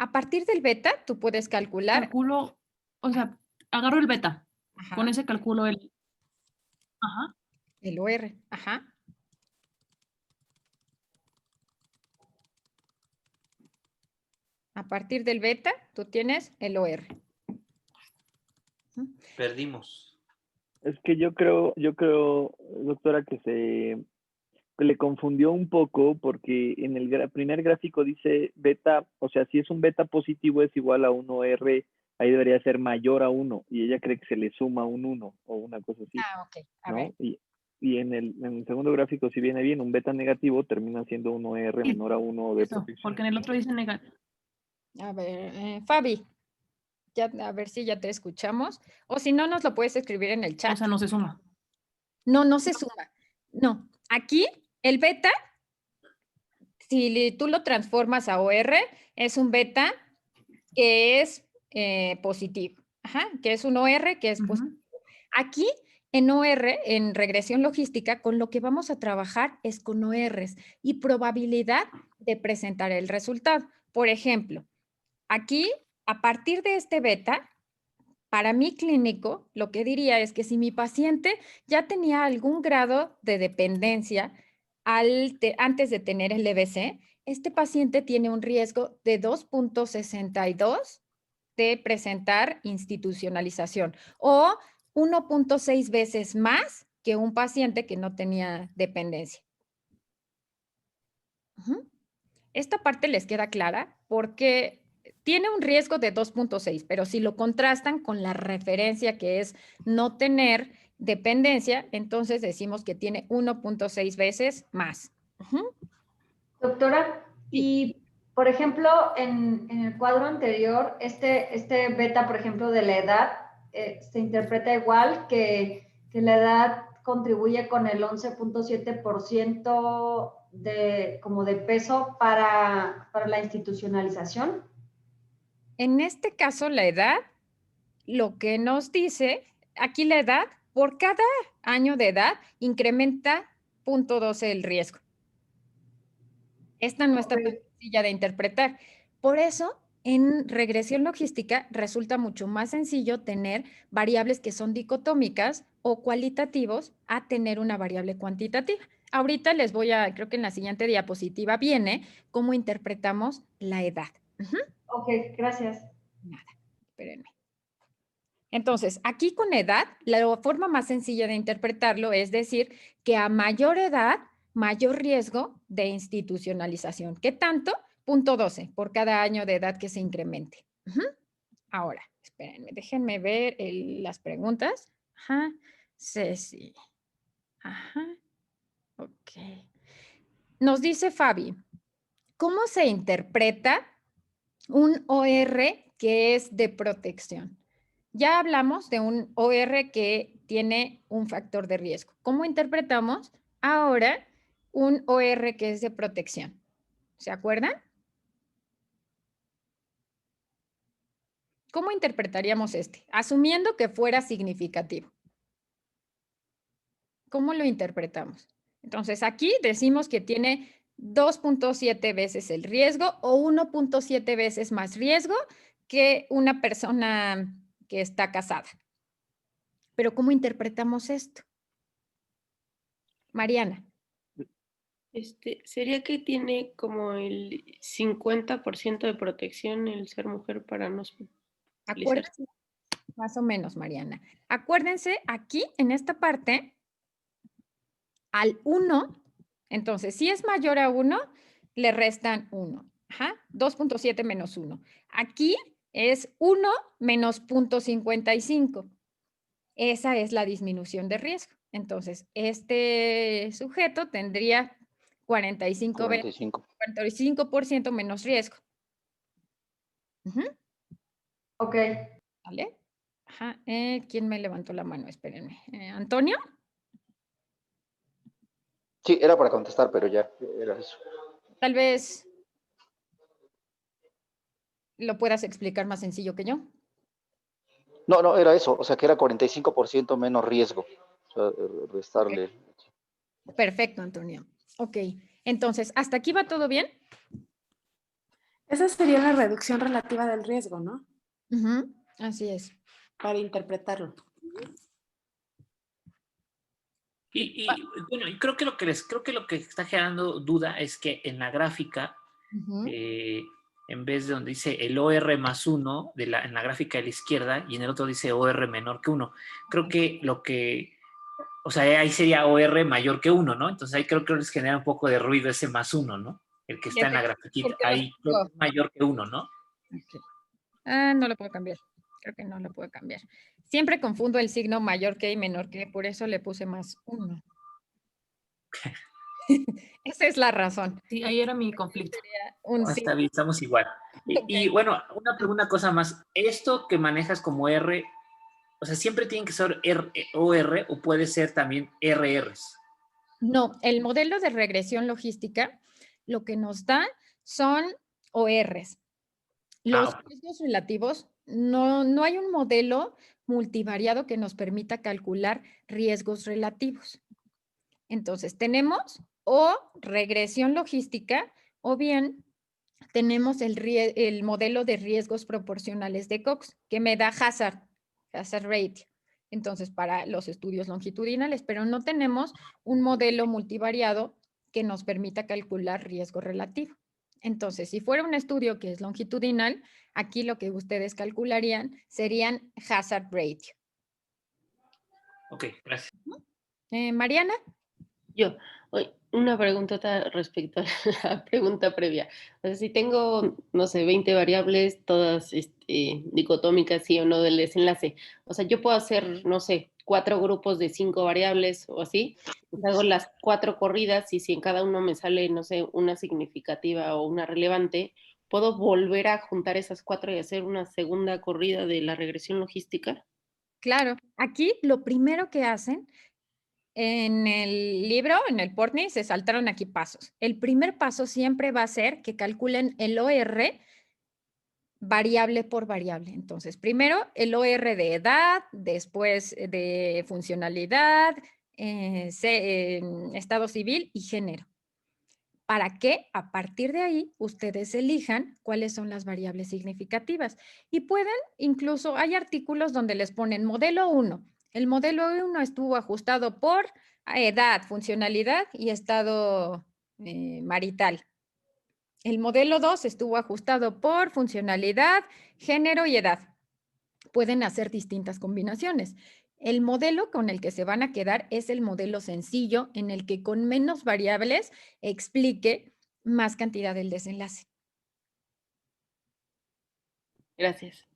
A partir del beta, tú puedes calcular. Calculo, o sea, agarro el beta. Ajá. Con ese calculo el. Ajá. El OR. Ajá. A partir del beta, tú tienes el OR. Perdimos. Es que yo creo, doctora, que le confundió un poco porque en el primer gráfico dice beta, o sea, si es un beta positivo es igual a 1R, ahí debería ser mayor a 1, y ella cree que se le suma un 1 o una cosa así. Ok. A ¿no? ver. Y en el segundo gráfico, si viene bien, un beta negativo termina siendo 1R menor a 1 de Eso, protección. porque en el otro dice negativo. A ver, Fabi, ya, a ver si ya te escuchamos. O si no, nos lo puedes escribir en el chat. O sea, no se suma. No se suma. No, aquí el beta, si tú lo transformas a OR, es un beta que es positivo. Ajá, que es un OR que es positivo. Aquí en OR, en regresión logística, con lo que vamos a trabajar es con ORs y probabilidad de presentar el resultado. Por ejemplo, aquí, a partir de este beta, para mi clínico, lo que diría es que si mi paciente ya tenía algún grado de dependencia antes de tener el EBC, este paciente tiene un riesgo de 2.62 de presentar institucionalización o 1.6 veces más que un paciente que no tenía dependencia. Esta parte les queda clara porque tiene un riesgo de 2.6, pero si lo contrastan con la referencia que es no tener dependencia, entonces decimos que tiene 1.6 veces más. Doctora, y por ejemplo, en el cuadro anterior, este beta, por ejemplo, de la edad, se interpreta igual que la edad contribuye con el 11.7% como de peso para la institucionalización. En este caso, la edad, lo que nos dice, aquí la edad, por cada año de edad, incrementa 0.12 el riesgo. Esta no está tan sencilla de interpretar. Por eso, en regresión logística resulta mucho más sencillo tener variables que son dicotómicas o cualitativos a tener una variable cuantitativa. Ahorita les voy a, creo que en la siguiente diapositiva viene cómo interpretamos la edad. Ok, gracias. Nada, espérenme. Entonces, aquí con edad, la forma más sencilla de interpretarlo es decir que a mayor edad, mayor riesgo de institucionalización. ¿Qué tanto? 0.12 por cada año de edad que se incremente. Ahora, espérenme, déjenme ver las preguntas. Ajá, Ceci. Ajá, ok. Nos dice Fabi, ¿cómo se interpreta un OR que es de protección? Ya hablamos de un OR que tiene un factor de riesgo. ¿Cómo interpretamos ahora un OR que es de protección? ¿Se acuerdan? ¿Cómo interpretaríamos este? Asumiendo que fuera significativo. ¿Cómo lo interpretamos? Entonces, aquí decimos que tiene 2.7 veces el riesgo o 1.7 veces más riesgo que una persona que está casada. Pero ¿cómo interpretamos esto? Mariana. ¿Sería que tiene como el 50% de protección el ser mujer para no hospitalizarse? Acuérdense, más o menos, Mariana. Acuérdense, aquí en esta parte, al 1, entonces, si es mayor a 1, le restan 1. 2.7 menos 1. Aquí es 1 menos 0.55. Esa es la disminución de riesgo. Entonces, este sujeto tendría 45% menos riesgo. Ok. ¿Vale? Ajá. ¿Quién me levantó la mano? Espérenme. ¿Antonio? Sí, era para contestar, pero ya era eso. Tal vez lo puedas explicar más sencillo que yo. No, era eso, o sea que era 45% menos riesgo, o sea, restarle. Okay. Perfecto, Antonio. Ok, entonces, ¿hasta aquí va todo bien? Esa sería la reducción relativa del riesgo, ¿no? Así es. Para interpretarlo. Y bueno, creo que lo que está generando duda es que en la gráfica, en vez de donde dice el OR más 1 en la gráfica de la izquierda y en el otro dice OR menor que 1, creo que o sea, ahí sería OR mayor que 1, ¿no? Entonces ahí creo que les genera un poco de ruido ese más 1, ¿no? El que está en la grafiquita, ahí creo que es mayor que 1, ¿no? Okay. No lo puedo cambiar, creo que no lo puedo cambiar. Siempre confundo el signo mayor que y menor que, por eso le puse más 1. Esa es la razón. Sí, ahí era mi conflicto. Está bien, estamos igual. Y bueno, una cosa más. Esto que manejas como R, o sea, ¿siempre tienen que ser OR o puede ser también RRs? No, el modelo de regresión logística lo que nos da son ORs. Los riesgos relativos, no hay un modelo multivariado que nos permita calcular riesgos relativos. Entonces, tenemos o regresión logística o bien tenemos el modelo de riesgos proporcionales de Cox, que me da hazard ratio. Entonces, para los estudios longitudinales, pero no tenemos un modelo multivariado que nos permita calcular riesgo relativo. Entonces, si fuera un estudio que es longitudinal, aquí lo que ustedes calcularían serían hazard ratio. Ok, gracias. Mariana. Yo, una pregunta respecto a la pregunta previa. O sea, si tengo, no sé, 20 variables, todas dicotómicas, sí o no del desenlace, o sea, yo puedo hacer, no sé, 4 grupos de 5 variables o así, pues hago las 4 corridas y si en cada uno me sale, no sé, una significativa o una relevante, ¿puedo volver a juntar esas 4 y hacer una segunda corrida de la regresión logística? Claro, aquí lo primero que hacen en el libro, en el Portney, se saltaron aquí pasos. El primer paso siempre va a ser que calculen el OR variable por variable. Entonces, primero el OR de edad, después de funcionalidad, estado civil y género. Para que a partir de ahí ustedes elijan cuáles son las variables significativas. Y pueden, incluso hay artículos donde les ponen modelo 1. El modelo 1 estuvo ajustado por edad, funcionalidad y estado marital. El modelo 2 estuvo ajustado por funcionalidad, género y edad. Pueden hacer distintas combinaciones. El modelo con el que se van a quedar es el modelo sencillo, en el que con menos variables explique más cantidad del desenlace. Gracias.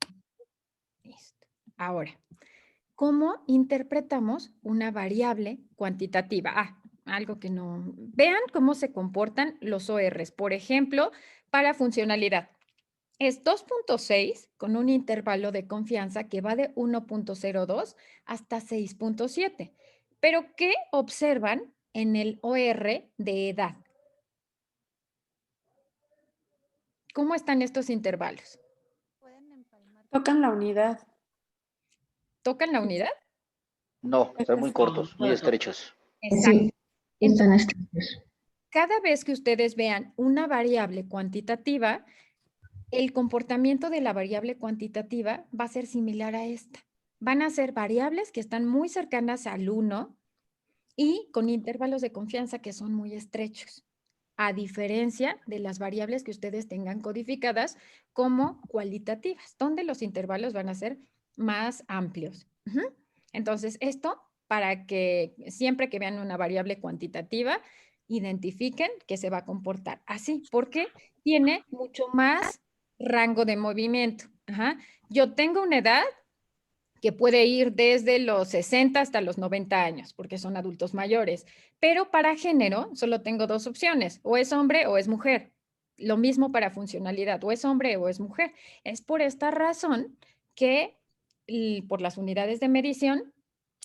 Listo. Ahora, ¿cómo interpretamos una variable cuantitativa? Algo que no... Vean cómo se comportan los ORs. Por ejemplo, para funcionalidad. Es 2.6 con un intervalo de confianza que va de 1.02 hasta 6.7. Pero, ¿qué observan en el OR de edad? ¿Cómo están estos intervalos? Tocan la unidad. ¿Tocan la unidad? No, están muy cortos, muy estrechos. Exacto. Entonces, cada vez que ustedes vean una variable cuantitativa, el comportamiento de la variable cuantitativa va a ser similar a esta. Van a ser variables que están muy cercanas al 1 y con intervalos de confianza que son muy estrechos, a diferencia de las variables que ustedes tengan codificadas como cualitativas, donde los intervalos van a ser más amplios. Entonces, esto para que siempre que vean una variable cuantitativa, identifiquen que se va a comportar así, porque tiene mucho más rango de movimiento. Yo tengo una edad que puede ir desde los 60 hasta los 90 años, porque son adultos mayores. Pero para género solo tengo dos opciones, o es hombre o es mujer. Lo mismo para funcionalidad, o es hombre o es mujer. Es por esta razón que por las unidades de medición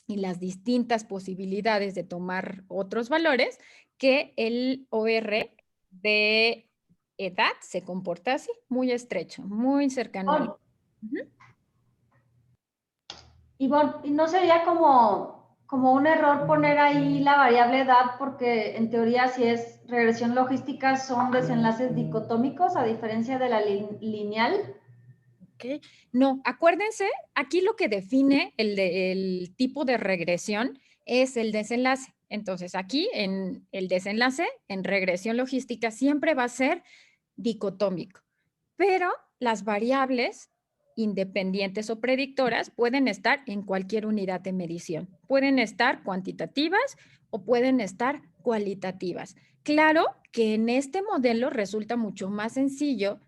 y las distintas posibilidades de tomar otros valores, que el OR de edad se comporta así, muy estrecho, muy cercano. Ivonne, ¿y no sería como un error poner ahí la variable edad? Porque en teoría, si es regresión logística, son desenlaces dicotómicos, a diferencia de la lineal. Okay. No, acuérdense, aquí lo que define el tipo de regresión es el desenlace. Entonces, aquí en el desenlace, en regresión logística, siempre va a ser dicotómico. Pero las variables independientes o predictoras pueden estar en cualquier unidad de medición. Pueden estar cuantitativas o pueden estar cualitativas. Claro que en este modelo resulta mucho más sencillo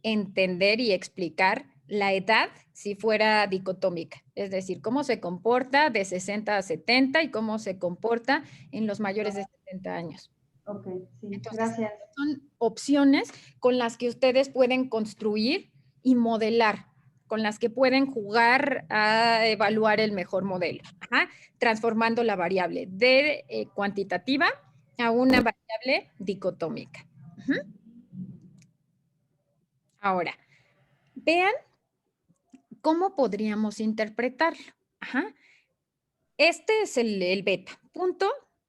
entender y explicar la edad si fuera dicotómica, es decir, cómo se comporta de 60 a 70 y cómo se comporta en los mayores de 70 años. Ok, sí, entonces, gracias. Son opciones con las que ustedes pueden construir y modelar, con las que pueden jugar a evaluar el mejor modelo, transformando la variable de cuantitativa a una variable dicotómica. Ahora, vean cómo podríamos interpretarlo. Este es el beta, punto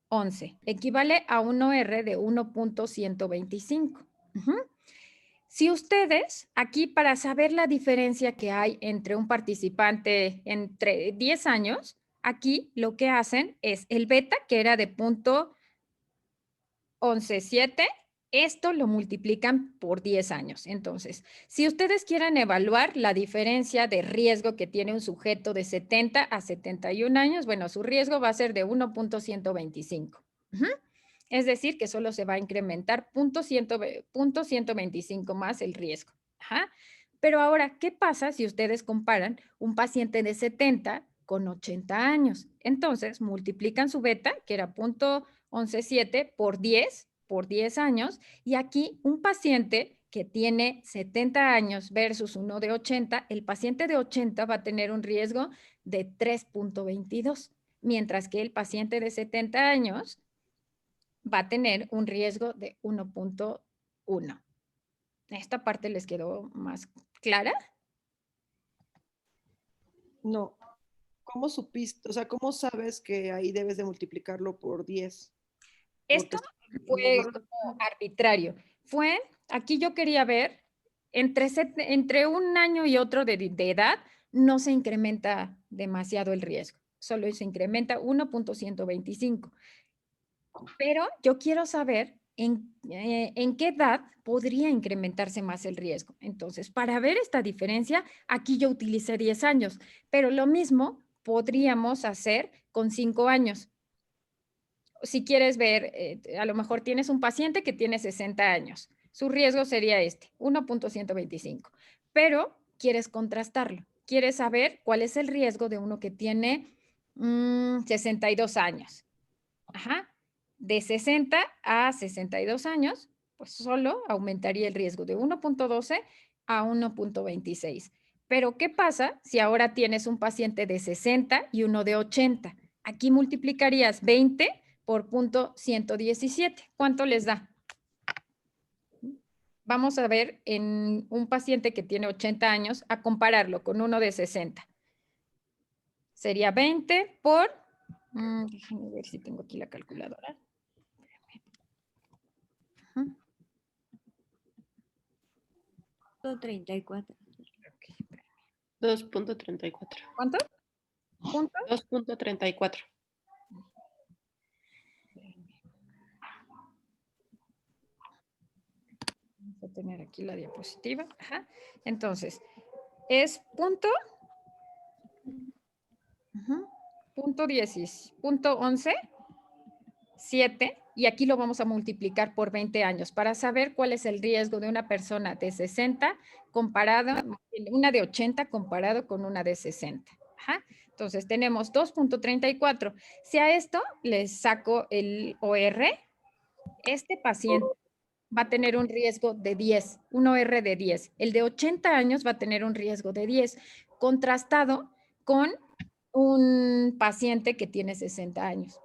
11, equivale a un OR de 1.125. Si ustedes, aquí para saber la diferencia que hay entre un participante entre 10 años, aquí lo que hacen es el beta, que era de punto 11.7, esto lo multiplican por 10 años. Entonces, si ustedes quieren evaluar la diferencia de riesgo que tiene un sujeto de 70 a 71 años, bueno, su riesgo va a ser de 1.125. Es decir, que solo se va a incrementar 0.125 más el riesgo. Pero ahora, ¿qué pasa si ustedes comparan un paciente de 70 con 80 años. Entonces, multiplican su beta, que era 0.117 por 10 años, y aquí un paciente que tiene 70 años versus uno de 80, el paciente de 80 va a tener un riesgo de 3.22, mientras que el paciente de 70 años va a tener un riesgo de 1.1. ¿Esta parte les quedó más clara? No. ¿Cómo supiste? O sea, ¿cómo sabes que ahí debes de multiplicarlo por 10? Esto fue como arbitrario. Aquí yo quería ver, entre un año y otro de edad, no se incrementa demasiado el riesgo. Solo se incrementa 1.125. Pero yo quiero saber en qué edad podría incrementarse más el riesgo. Entonces, para ver esta diferencia, aquí yo utilicé 10 años, pero lo mismo podríamos hacer con 5 años. Si quieres ver, a lo mejor tienes un paciente que tiene 60 años. Su riesgo sería 1.125. Pero quieres contrastarlo. Quieres saber cuál es el riesgo de uno que tiene 62 años. Ajá. De 60 a 62 años, pues solo aumentaría el riesgo de 1.12 a 1.26. Pero, ¿qué pasa si ahora tienes un paciente de 60 y uno de 80? Aquí multiplicarías 20 por 0.117. ¿Cuánto les da? Vamos a ver en un paciente que tiene 80 años a compararlo con uno de 60. Sería 20 por... déjenme ver si tengo aquí la calculadora. 2.34. 2.34. ¿Cuánto? ¿Punto? 2.34. Vamos a tener aquí la diapositiva. Ajá. Entonces, es punto 11, 7, y aquí lo vamos a multiplicar por 20 años para saber cuál es el riesgo de una persona de 60 comparado, una de 80 comparado con una de 60. Ajá. Entonces tenemos 2.34. Si a esto les saco el OR, este paciente va a tener un riesgo de 10, un OR de 10. El de 80 años va a tener un riesgo de 10, contrastado con un paciente que tiene 60 años.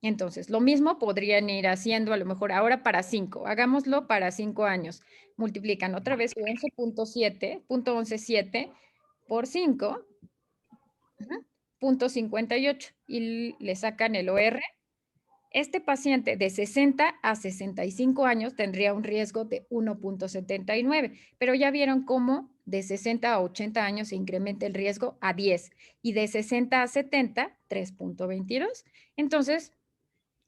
Entonces, lo mismo podrían ir haciendo a lo mejor ahora para 5. Hagámoslo para 5 años. Multiplican otra vez 11.7 por 5, 0.58, y le sacan el OR. Este paciente de 60 a 65 años tendría un riesgo de 1.79, pero ya vieron cómo de 60 a 80 años se incrementa el riesgo a 10 y de 60 a 70, 3.22. Entonces,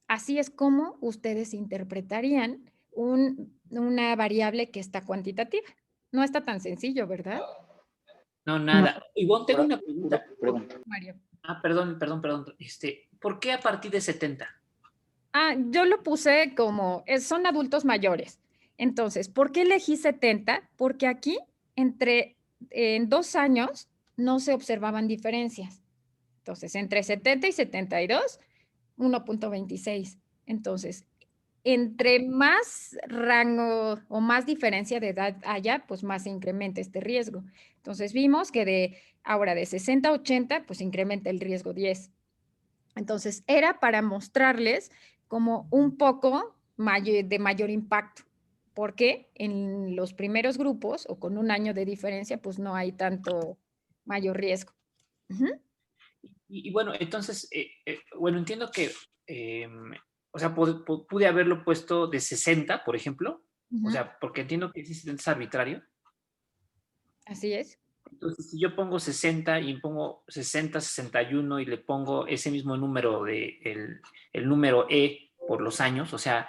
así es como ustedes interpretarían una variable que está cuantitativa. No está tan sencillo, ¿verdad? No, nada. Ivonne, tengo una pregunta. Mario. Perdón. ¿Por qué a partir de 70? Yo lo puse como, son adultos mayores. Entonces, ¿por qué elegí 70? Porque aquí, en 2 años, no se observaban diferencias. Entonces, entre 70 y 72, 1.26. Entonces, entre más rango o más diferencia de edad haya, pues más se incrementa este riesgo. Entonces, vimos que ahora de 60 a 80, pues incrementa el riesgo 10. Entonces, era para mostrarles como un poco de mayor impacto, porque en los primeros grupos o con un año de diferencia, pues no hay tanto mayor riesgo. Y bueno, entonces, bueno, entiendo que, o sea, pude haberlo puesto de 60, por ejemplo, o sea, porque entiendo que ese 70 es arbitrario. Así es. Entonces, si yo pongo 60 y pongo 60, 61 y le pongo ese mismo número el número E por los años, o sea,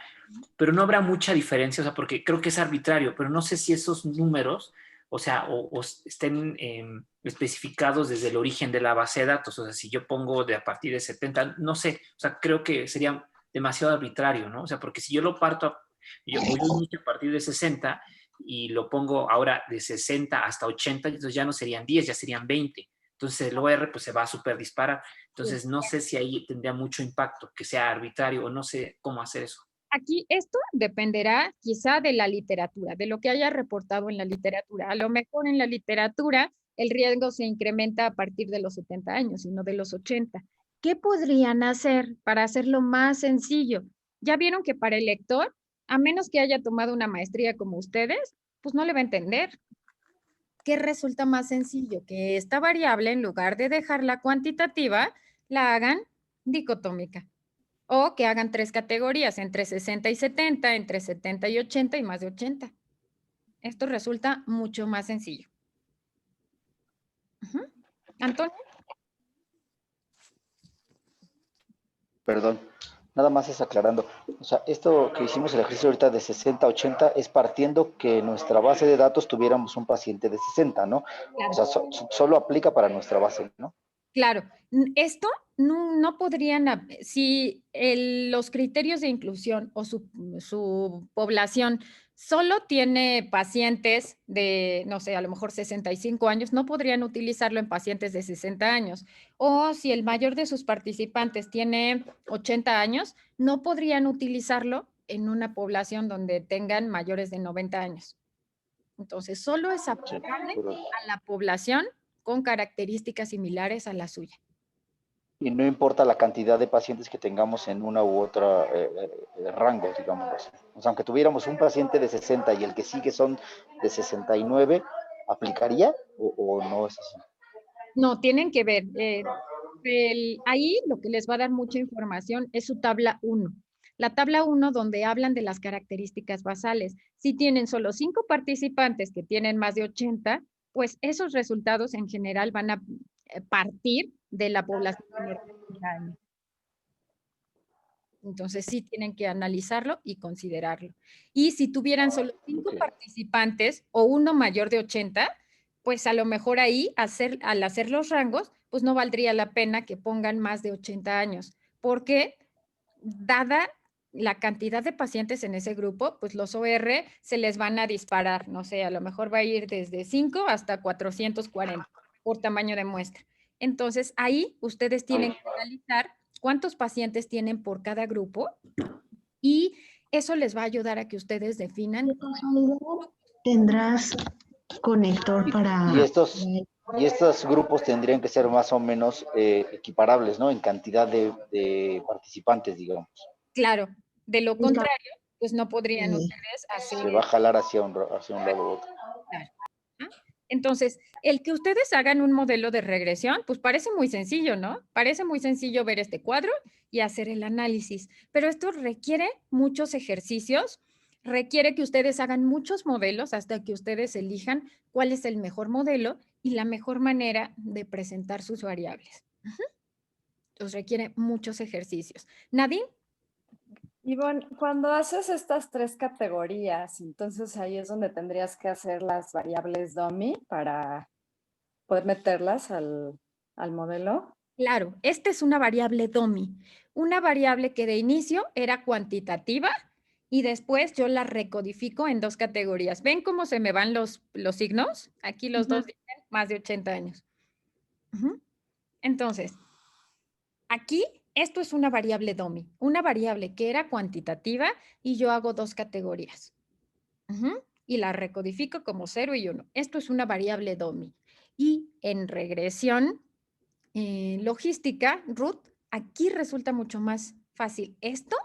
pero no habrá mucha diferencia, o sea, porque creo que es arbitrario, pero no sé si esos números, o sea, o estén especificados desde el origen de la base de datos, o sea, si yo pongo a partir de 70, no sé, o sea, creo que sería demasiado arbitrario, ¿no? O sea, porque si yo lo parto, yo inicio a partir de 60 y lo pongo ahora de 60 hasta 80, entonces ya no serían 10, ya serían 20. entonces el OR pues se va a súper disparar. Entonces no sé si ahí tendría mucho impacto, que sea arbitrario o no sé cómo hacer eso. Aquí esto dependerá quizá de la literatura, de lo que haya reportado en la literatura. A lo mejor en la literatura el riesgo se incrementa a partir de los 70 años y no de los 80. ¿Qué podrían hacer para hacerlo más sencillo? Ya vieron que para el lector, a menos que haya tomado una maestría como ustedes, pues no le va a entender. ¿Qué resulta más sencillo? Que esta variable, en lugar de dejarla cuantitativa, la hagan dicotómica. O que hagan 3 categorías, entre 60 y 70, entre 70 y 80 y más de 80. Esto resulta mucho más sencillo. Antonio. Perdón, nada más es aclarando. O sea, esto que hicimos el ejercicio ahorita de 60 a 80 es partiendo que nuestra base de datos tuviéramos un paciente de 60, ¿no? Claro. O sea, solo aplica para nuestra base, ¿no? Claro, esto no podrían, si los criterios de inclusión o su población solo tiene pacientes de, no sé, a lo mejor 65 años, no podrían utilizarlo en pacientes de 60 años. O si el mayor de sus participantes tiene 80 años, no podrían utilizarlo en una población donde tengan mayores de 90 años. Entonces, solo es aplicable a la población con características similares a la suya. Y no importa la cantidad de pacientes que tengamos en una u otra rango, digamos. O sea, aunque tuviéramos un paciente de 60 y el que sigue son de 69, ¿aplicaría o no es así? No, tienen que ver. Ahí lo que les va a dar mucha información es su tabla 1. La tabla 1 donde hablan de las características basales. Si tienen solo 5 participantes que tienen más de 80, pues esos resultados en general van a partir de la población de 30 años. Entonces sí tienen que analizarlo y considerarlo. Y si tuvieran solo 5 participantes o uno mayor de 80, pues a lo mejor ahí, al hacer los rangos, pues no valdría la pena que pongan más de 80 años, porque dada la cantidad de pacientes en ese grupo, pues los OR se les van a disparar, no sé, a lo mejor va a ir desde 5 hasta 440 por tamaño de muestra. Entonces ahí ustedes tienen que analizar cuántos pacientes tienen por cada grupo y eso les va a ayudar a que ustedes definan. ¿Tendrás conector para...? Y estos grupos tendrían que ser más o menos equiparables, ¿no? En cantidad de participantes, digamos. Claro, de lo contrario, pues no podrían ustedes hacer... Se va a jalar hacia un lado u otro. Claro. Entonces, el que ustedes hagan un modelo de regresión, pues parece muy sencillo, ¿no? Parece muy sencillo ver este cuadro y hacer el análisis, pero esto requiere muchos ejercicios, requiere que ustedes hagan muchos modelos hasta que ustedes elijan cuál es el mejor modelo y la mejor manera de presentar sus variables. Entonces requiere muchos ejercicios. ¿Nadine? Ivonne, cuando haces estas 3 categorías, entonces ahí es donde tendrías que hacer las variables dummy para poder meterlas al modelo. Claro, esta es una variable dummy, una variable que de inicio era cuantitativa y después yo la recodifico en 2 categorías. ¿Ven cómo se me van los signos? Aquí los dos dicen más de 80 años. Entonces, aquí esto es una variable dummy, una variable que era cuantitativa y yo hago 2 categorías. Y la recodifico como 0 y 1. Esto es una variable dummy. Y en regresión logística, Ruth, aquí resulta mucho más fácil esto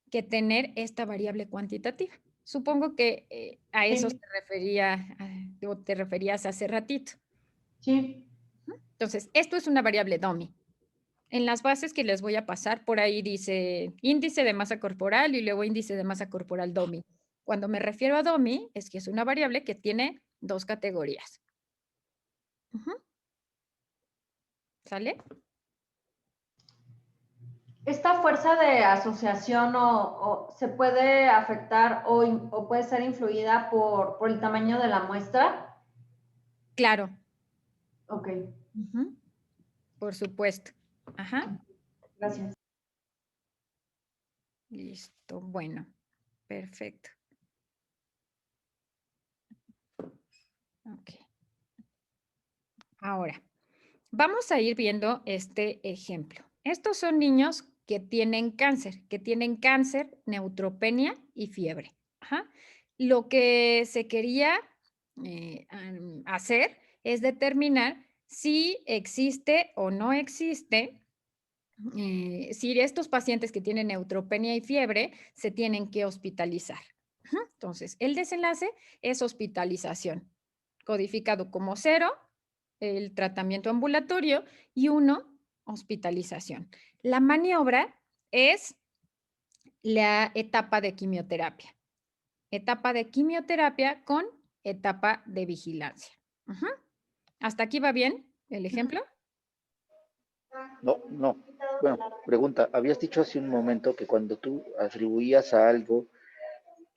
que tener esta variable cuantitativa. Supongo que a eso Sí. te referías hace ratito. Sí. Entonces, esto es una variable dummy. En las bases que les voy a pasar, por ahí dice índice de masa corporal y luego índice de masa corporal dummy. Cuando me refiero a dummy, es que es una variable que tiene 2 categorías. ¿Sale? ¿Esta fuerza de asociación o se puede afectar o puede ser influida por el tamaño de la muestra? Claro. Ok. Por supuesto. Ajá. Gracias. Listo. Bueno, perfecto. Ok. Ahora, Vamos a ir viendo este ejemplo. Estos son niños que tienen cáncer, neutropenia y fiebre. Ajá. Lo que se quería hacer es determinar si existe o no existe, si estos pacientes que tienen neutropenia y fiebre se tienen que hospitalizar. Ajá. Entonces, el desenlace es hospitalización, codificado como 0, el tratamiento ambulatorio, y 1, hospitalización. La maniobra es la etapa de quimioterapia. Etapa de quimioterapia con etapa de vigilancia. Ujú. ¿Hasta aquí va bien el ejemplo? No, no. Bueno, pregunta, habías dicho hace un momento que cuando tú atribuías a algo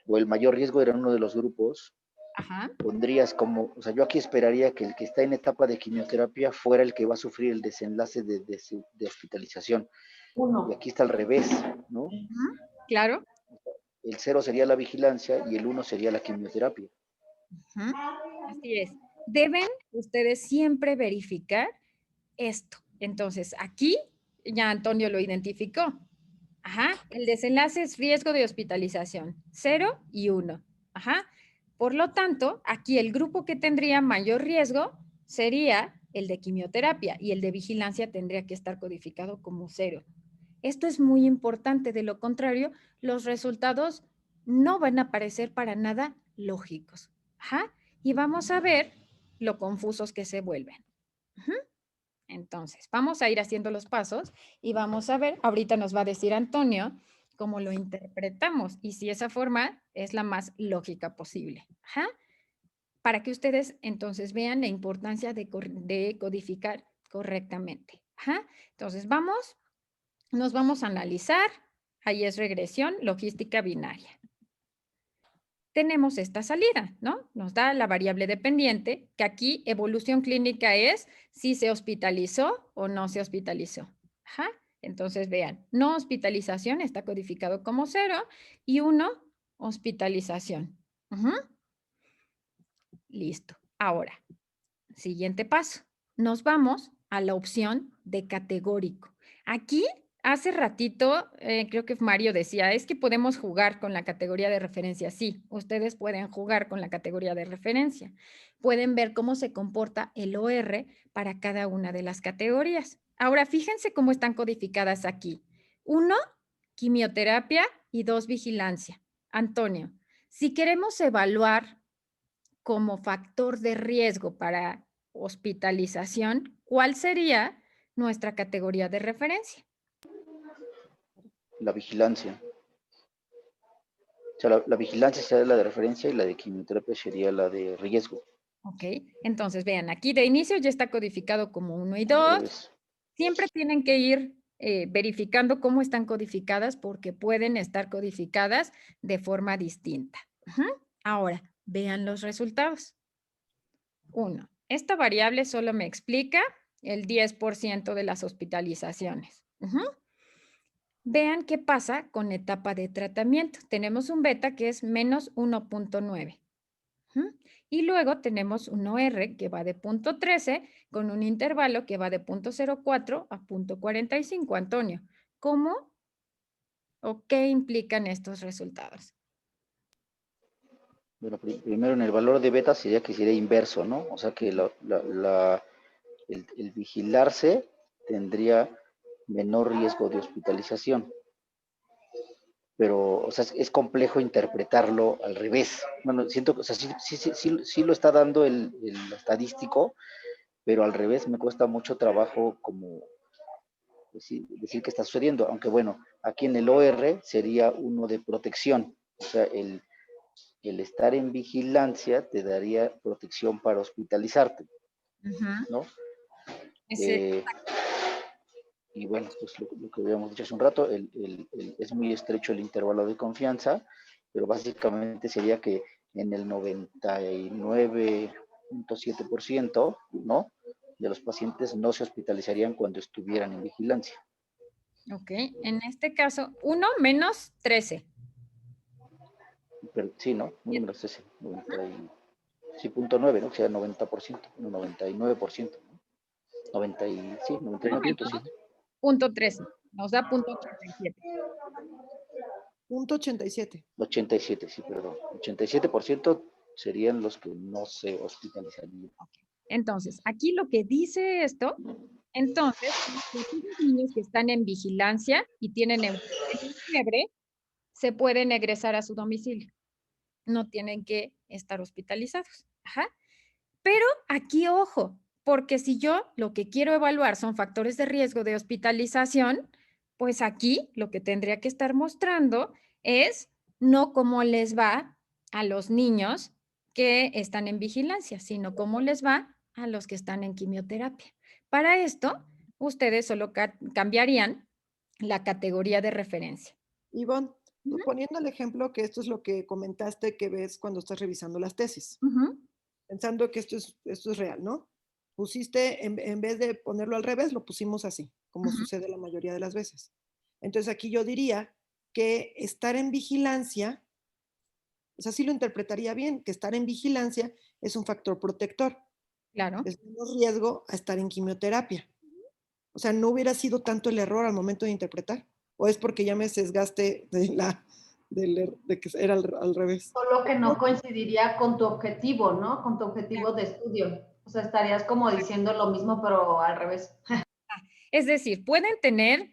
o el mayor riesgo era uno de los grupos, Ajá. pondrías como, o sea, yo aquí esperaría que el que está en etapa de quimioterapia fuera el que va a sufrir el desenlace de hospitalización. Y aquí está al revés, ¿no? Ujú. Claro. El 0 sería la vigilancia y el 1 sería la quimioterapia. Ujú. Así es. Deben ustedes siempre verificar esto. Entonces, aquí ya Antonio lo identificó. Ajá. El desenlace es riesgo de hospitalización, 0 y 1. Ajá. Por lo tanto, aquí el grupo que tendría mayor riesgo sería el de quimioterapia y el de vigilancia tendría que estar codificado como 0. Esto es muy importante, de lo contrario, los resultados no van a parecer para nada lógicos. Ajá. Y vamos a ver lo confusos que se vuelven. Ujú. Entonces, vamos a ir haciendo los pasos y vamos a ver, ahorita nos va a decir Antonio cómo lo interpretamos y si esa forma es la más lógica posible. Ajá. Para que ustedes entonces vean la importancia de codificar correctamente. Ajá. Entonces, nos vamos a analizar. Ahí es regresión logística binaria. Tenemos esta salida, ¿no? Nos da la variable dependiente, que aquí evolución clínica es si se hospitalizó o no se hospitalizó. Ajá. Entonces, vean, no hospitalización está codificado como 0 y 1, hospitalización. Ujú. Listo. Ahora, siguiente paso. Nos vamos a la opción de categórico. Aquí, hace ratito, creo que Mario decía, es que podemos jugar con la categoría de referencia. Sí, ustedes pueden jugar con la categoría de referencia. Pueden ver cómo se comporta el OR para cada una de las categorías. Ahora, fíjense cómo están codificadas aquí. 1, quimioterapia y 2, vigilancia. Antonio, si queremos evaluar como factor de riesgo para hospitalización, ¿cuál sería nuestra categoría de referencia? La vigilancia. O sea, la vigilancia sería la de referencia y la de quimioterapia sería la de riesgo. Ok, entonces vean, aquí de inicio ya está codificado como 1 y 2. Siempre tienen que ir verificando cómo están codificadas porque pueden estar codificadas de forma distinta. Ujú. Ahora, vean los resultados. 1. Esta variable solo me explica el 10% de las hospitalizaciones. Ujú. Vean qué pasa con etapa de tratamiento. Tenemos un beta que es menos 1.9. Y luego tenemos un OR que va de 0.13 con un intervalo que va de 0.04 a 0.45. Antonio, ¿cómo o qué implican estos resultados? Bueno, primero en el valor de beta sería que sería inverso, ¿no? O sea que el vigilarse tendría menor riesgo de hospitalización. Pero, o sea, es complejo interpretarlo al revés. Bueno, siento que, o sea, sí lo está dando el estadístico, pero al revés me cuesta mucho trabajo como decir que está sucediendo, aunque bueno, aquí en el OR sería uno de protección, o sea, el estar en vigilancia te daría protección para hospitalizarte, ¿no? Y bueno, pues lo que habíamos dicho hace un rato, es muy estrecho el intervalo de confianza, pero básicamente sería que en el 99.7%, ¿no?, de los pacientes no se hospitalizarían cuando estuvieran en vigilancia. Ok, en este caso, 1 menos 13. Pero, sí, ¿no? Muy menos ese, 0.9, ¿no? O sea, 90%, 99%, ¿no? Sí, 99.7. Punto 13, nos da punto 87. Punto 87. 87, sí, perdón. 87% serían los que no se hospitalizarían. Entonces, aquí lo que dice esto, entonces, los niños que están en vigilancia y tienen fiebre, se pueden egresar a su domicilio. No tienen que estar hospitalizados. Ajá. Pero aquí, ojo, porque si yo lo que quiero evaluar son factores de riesgo de hospitalización, pues aquí lo que tendría que estar mostrando es no cómo les va a los niños que están en vigilancia, sino cómo les va a los que están en quimioterapia. Para esto, ustedes solo cambiarían la categoría de referencia. Ivonne, poniendo el ejemplo que esto es lo que comentaste que ves cuando estás revisando las tesis, pensando que esto es real, ¿no? Pusiste, en vez de ponerlo al revés, lo pusimos así, como sucede la mayoría de las veces. Entonces aquí yo diría que estar en vigilancia, o sea, sí lo interpretaría bien, que estar en vigilancia es un factor protector. Claro. Es menos riesgo a estar en quimioterapia. O sea, no hubiera sido tanto el error al momento de interpretar. ¿O es porque ya me sesgaste de que era al revés? Solo que no coincidiría con tu objetivo, ¿no? Con tu objetivo de estudio. O sea, estarías como diciendo lo mismo, pero al revés. Es decir, pueden tener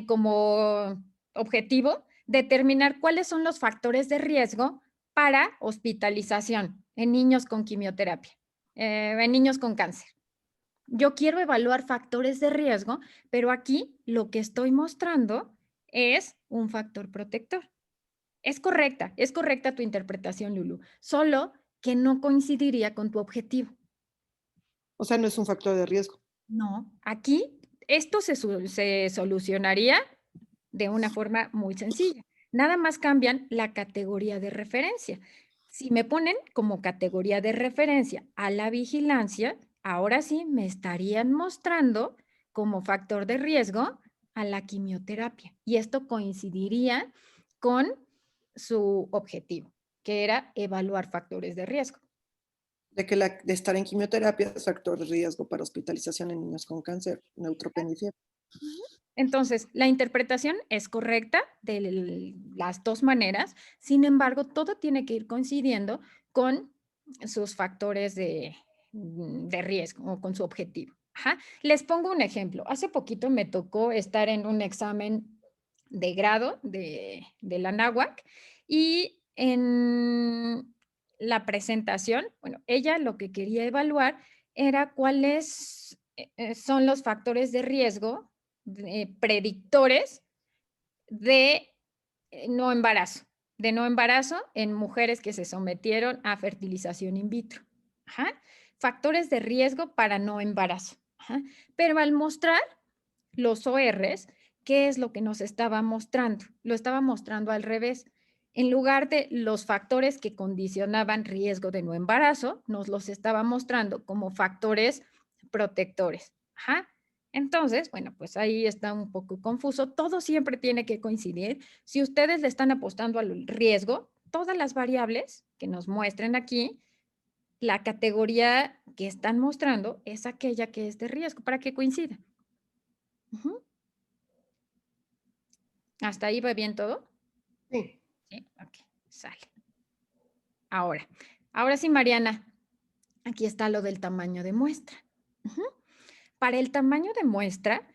como objetivo determinar cuáles son los factores de riesgo para hospitalización en niños con quimioterapia, en niños con cáncer. Yo quiero evaluar factores de riesgo, pero aquí lo que estoy mostrando es un factor protector. Es correcta tu interpretación, Lulu, solo que no coincidiría con tu objetivo. O sea, no es un factor de riesgo. No, aquí esto se solucionaría de una forma muy sencilla. Nada más cambian la categoría de referencia. Si me ponen como categoría de referencia a la vigilancia, ahora sí me estarían mostrando como factor de riesgo a la quimioterapia. Y esto coincidiría con su objetivo, que era evaluar factores de riesgo. De estar en quimioterapia es factor de riesgo para hospitalización en niños con cáncer, neutropenia y fiebre. Entonces, la interpretación es correcta de las dos maneras, sin embargo, todo tiene que ir coincidiendo con sus factores de riesgo o con su objetivo. Ajá. Les pongo un ejemplo. Hace poquito me tocó estar en un examen de grado de la NAWAC y en la presentación, bueno, ella lo que quería evaluar era cuáles son los factores de riesgo predictores de no embarazo en mujeres que se sometieron a fertilización in vitro. Ajá. Factores de riesgo para no embarazo. Ajá. Pero al mostrar los ORs, ¿qué es lo que nos estaba mostrando? Lo estaba mostrando al revés. En lugar de los factores que condicionaban riesgo de no embarazo, nos los estaba mostrando como factores protectores. Ajá. Entonces, bueno, pues ahí está un poco confuso. Todo siempre tiene que coincidir. Si ustedes le están apostando al riesgo, todas las variables que nos muestren aquí, la categoría que están mostrando es aquella que es de riesgo para que coincida. ¿Hasta ahí va bien todo? Sí. Sí, ok, sale. Ahora sí, Mariana, aquí está lo del tamaño de muestra. Para el tamaño de muestra,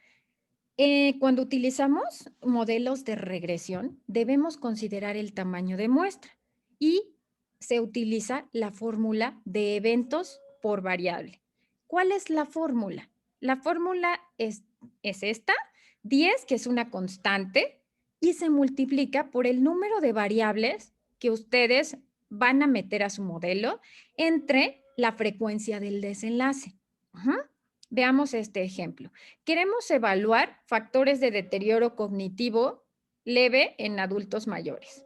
cuando utilizamos modelos de regresión, debemos considerar el tamaño de muestra y se utiliza la fórmula de eventos por variable. ¿Cuál es la fórmula? La fórmula es esta, 10, que es una constante, y se multiplica por el número de variables que ustedes van a meter a su modelo entre la frecuencia del desenlace. Veamos este ejemplo. Queremos evaluar factores de deterioro cognitivo leve en adultos mayores.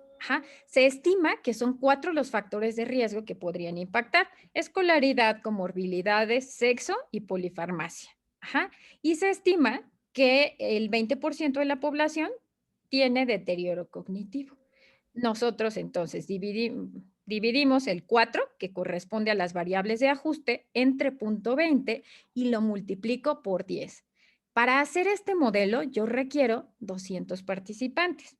Se estima que son 4 los factores de riesgo que podrían impactar: escolaridad, comorbilidades, sexo y polifarmacia. Y se estima que el 20% de la población tiene deterioro cognitivo. Nosotros entonces Dividimos el 4, que corresponde a las variables de ajuste, entre 0.20 y lo multiplico por 10. Para hacer este modelo, yo requiero 200 participantes.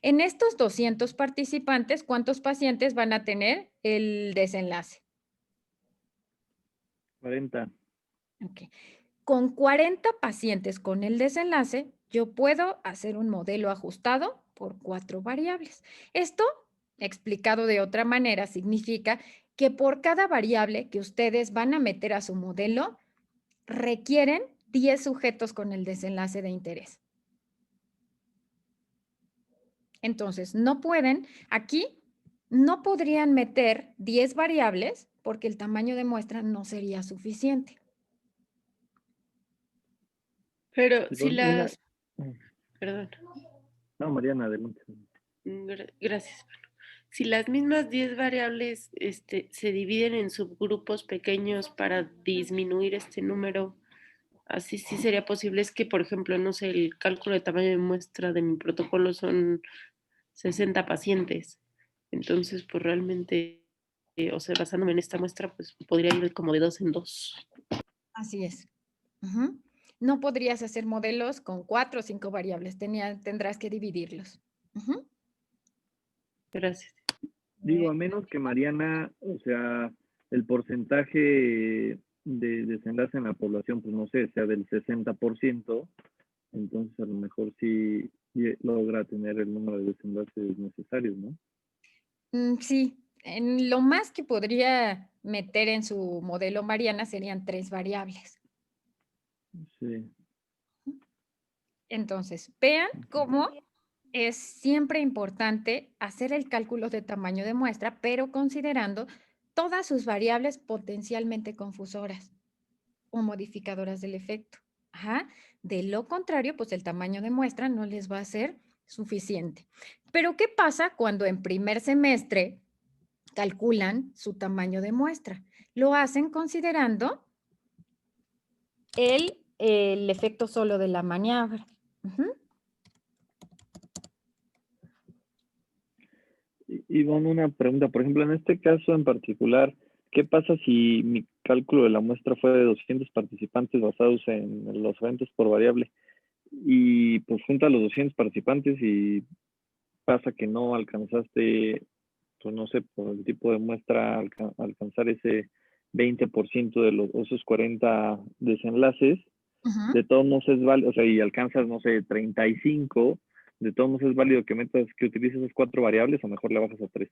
En estos 200 participantes, ¿cuántos pacientes van a tener el desenlace? 40. Ok. Con 40 pacientes con el desenlace, yo puedo hacer un modelo ajustado por 4 variables. Esto, explicado de otra manera, significa que por cada variable que ustedes van a meter a su modelo, requieren 10 sujetos con el desenlace de interés. Entonces, no pueden, aquí no podrían meter 10 variables porque el tamaño de muestra no sería suficiente. Pero si Perdón, las... Perdón. No, Mariana, adelante. Gracias. Si las mismas 10 variables se dividen en subgrupos pequeños para disminuir este número, así sí sería posible. Es que, por ejemplo, no sé, el cálculo de tamaño de muestra de mi protocolo son 60 pacientes. Entonces, pues realmente, o sea, basándome en esta muestra, pues podría ir como de 2 en 2. Así es. No podrías hacer modelos con 4 o 5 variables, tendrás que dividirlos. Gracias. Digo, a menos que Mariana, o sea, el porcentaje de desenlace en la población, pues no sé, sea del 60%, entonces a lo mejor sí logra tener el número de desenlaces necesarios, ¿no? Sí, lo más que podría meter en su modelo Mariana serían 3 variables. Sí. Entonces, vean cómo es siempre importante hacer el cálculo de tamaño de muestra, pero considerando todas sus variables potencialmente confusoras o modificadoras del efecto. De lo contrario, pues el tamaño de muestra no les va a ser suficiente. Pero, ¿qué pasa cuando en primer semestre calculan su tamaño de muestra? Lo hacen considerando el efecto solo de la maniobra. Ivonne, una pregunta. Por ejemplo, en este caso en particular, ¿qué pasa si mi cálculo de la muestra fue de 200 participantes basados en los eventos por variable? Y pues junta a los 200 participantes y pasa que no alcanzaste, pues no sé, por el tipo de muestra, alcanzar ese 20% de los esos 40 desenlaces. De todos modos es válido, o sea, y alcanzas, no sé, 35, de todos modos es válido que utilices esas 4 variables o mejor le bajas a 3.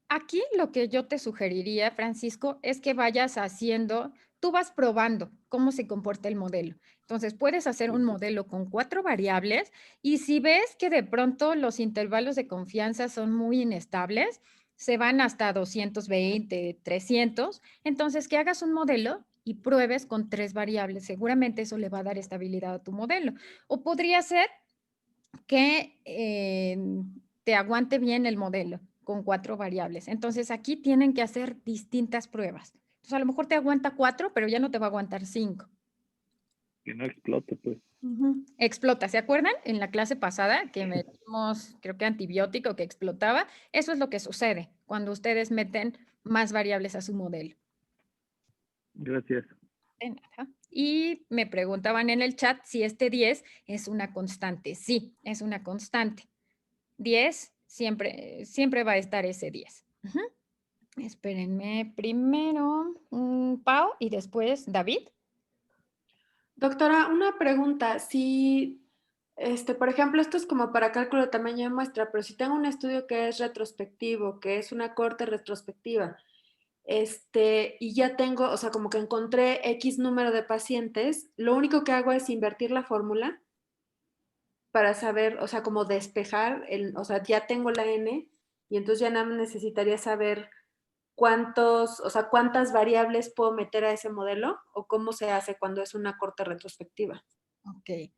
Aquí lo que yo te sugeriría, Francisco, es que vayas haciendo, tú vas probando cómo se comporta el modelo. Entonces, puedes hacer un modelo con 4 variables y si ves que de pronto los intervalos de confianza son muy inestables, se van hasta 220, 300, entonces que hagas un modelo y pruebes con 3 variables. Seguramente eso le va a dar estabilidad a tu modelo. O podría ser que te aguante bien el modelo con 4 variables. Entonces, aquí tienen que hacer distintas pruebas. Entonces, a lo mejor te aguanta 4, pero ya no te va a aguantar 5. Que no explote, pues. Explota, ¿se acuerdan? En la clase pasada que metimos, creo que antibiótico que explotaba. Eso es lo que sucede cuando ustedes meten más variables a su modelo. Gracias. De nada. Y me preguntaban en el chat si este 10 es una constante. Sí, es una constante. 10, siempre va a estar ese 10. Espérenme, primero Pau y después David. Doctora, una pregunta. Si, por ejemplo, esto es como para cálculo de tamaño de muestra, pero si tengo un estudio que es retrospectivo, que es una corte retrospectiva, y ya tengo, o sea, como que encontré X número de pacientes, lo único que hago es invertir la fórmula para saber, o sea, como despejar, o sea, ya tengo la N y entonces ya nada más necesitaría saber cuántas variables puedo meter a ese modelo o cómo se hace cuando es una corte retrospectiva. Ok.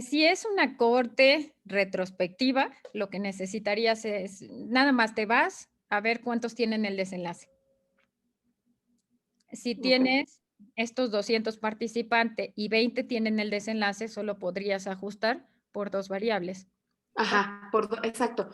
Si es una corte retrospectiva, lo que necesitarías es, nada más te vas a ver cuántos tienen el desenlace. Si tienes estos 200 participantes y 20 tienen el desenlace, solo podrías ajustar por 2 variables. Ajá, exacto.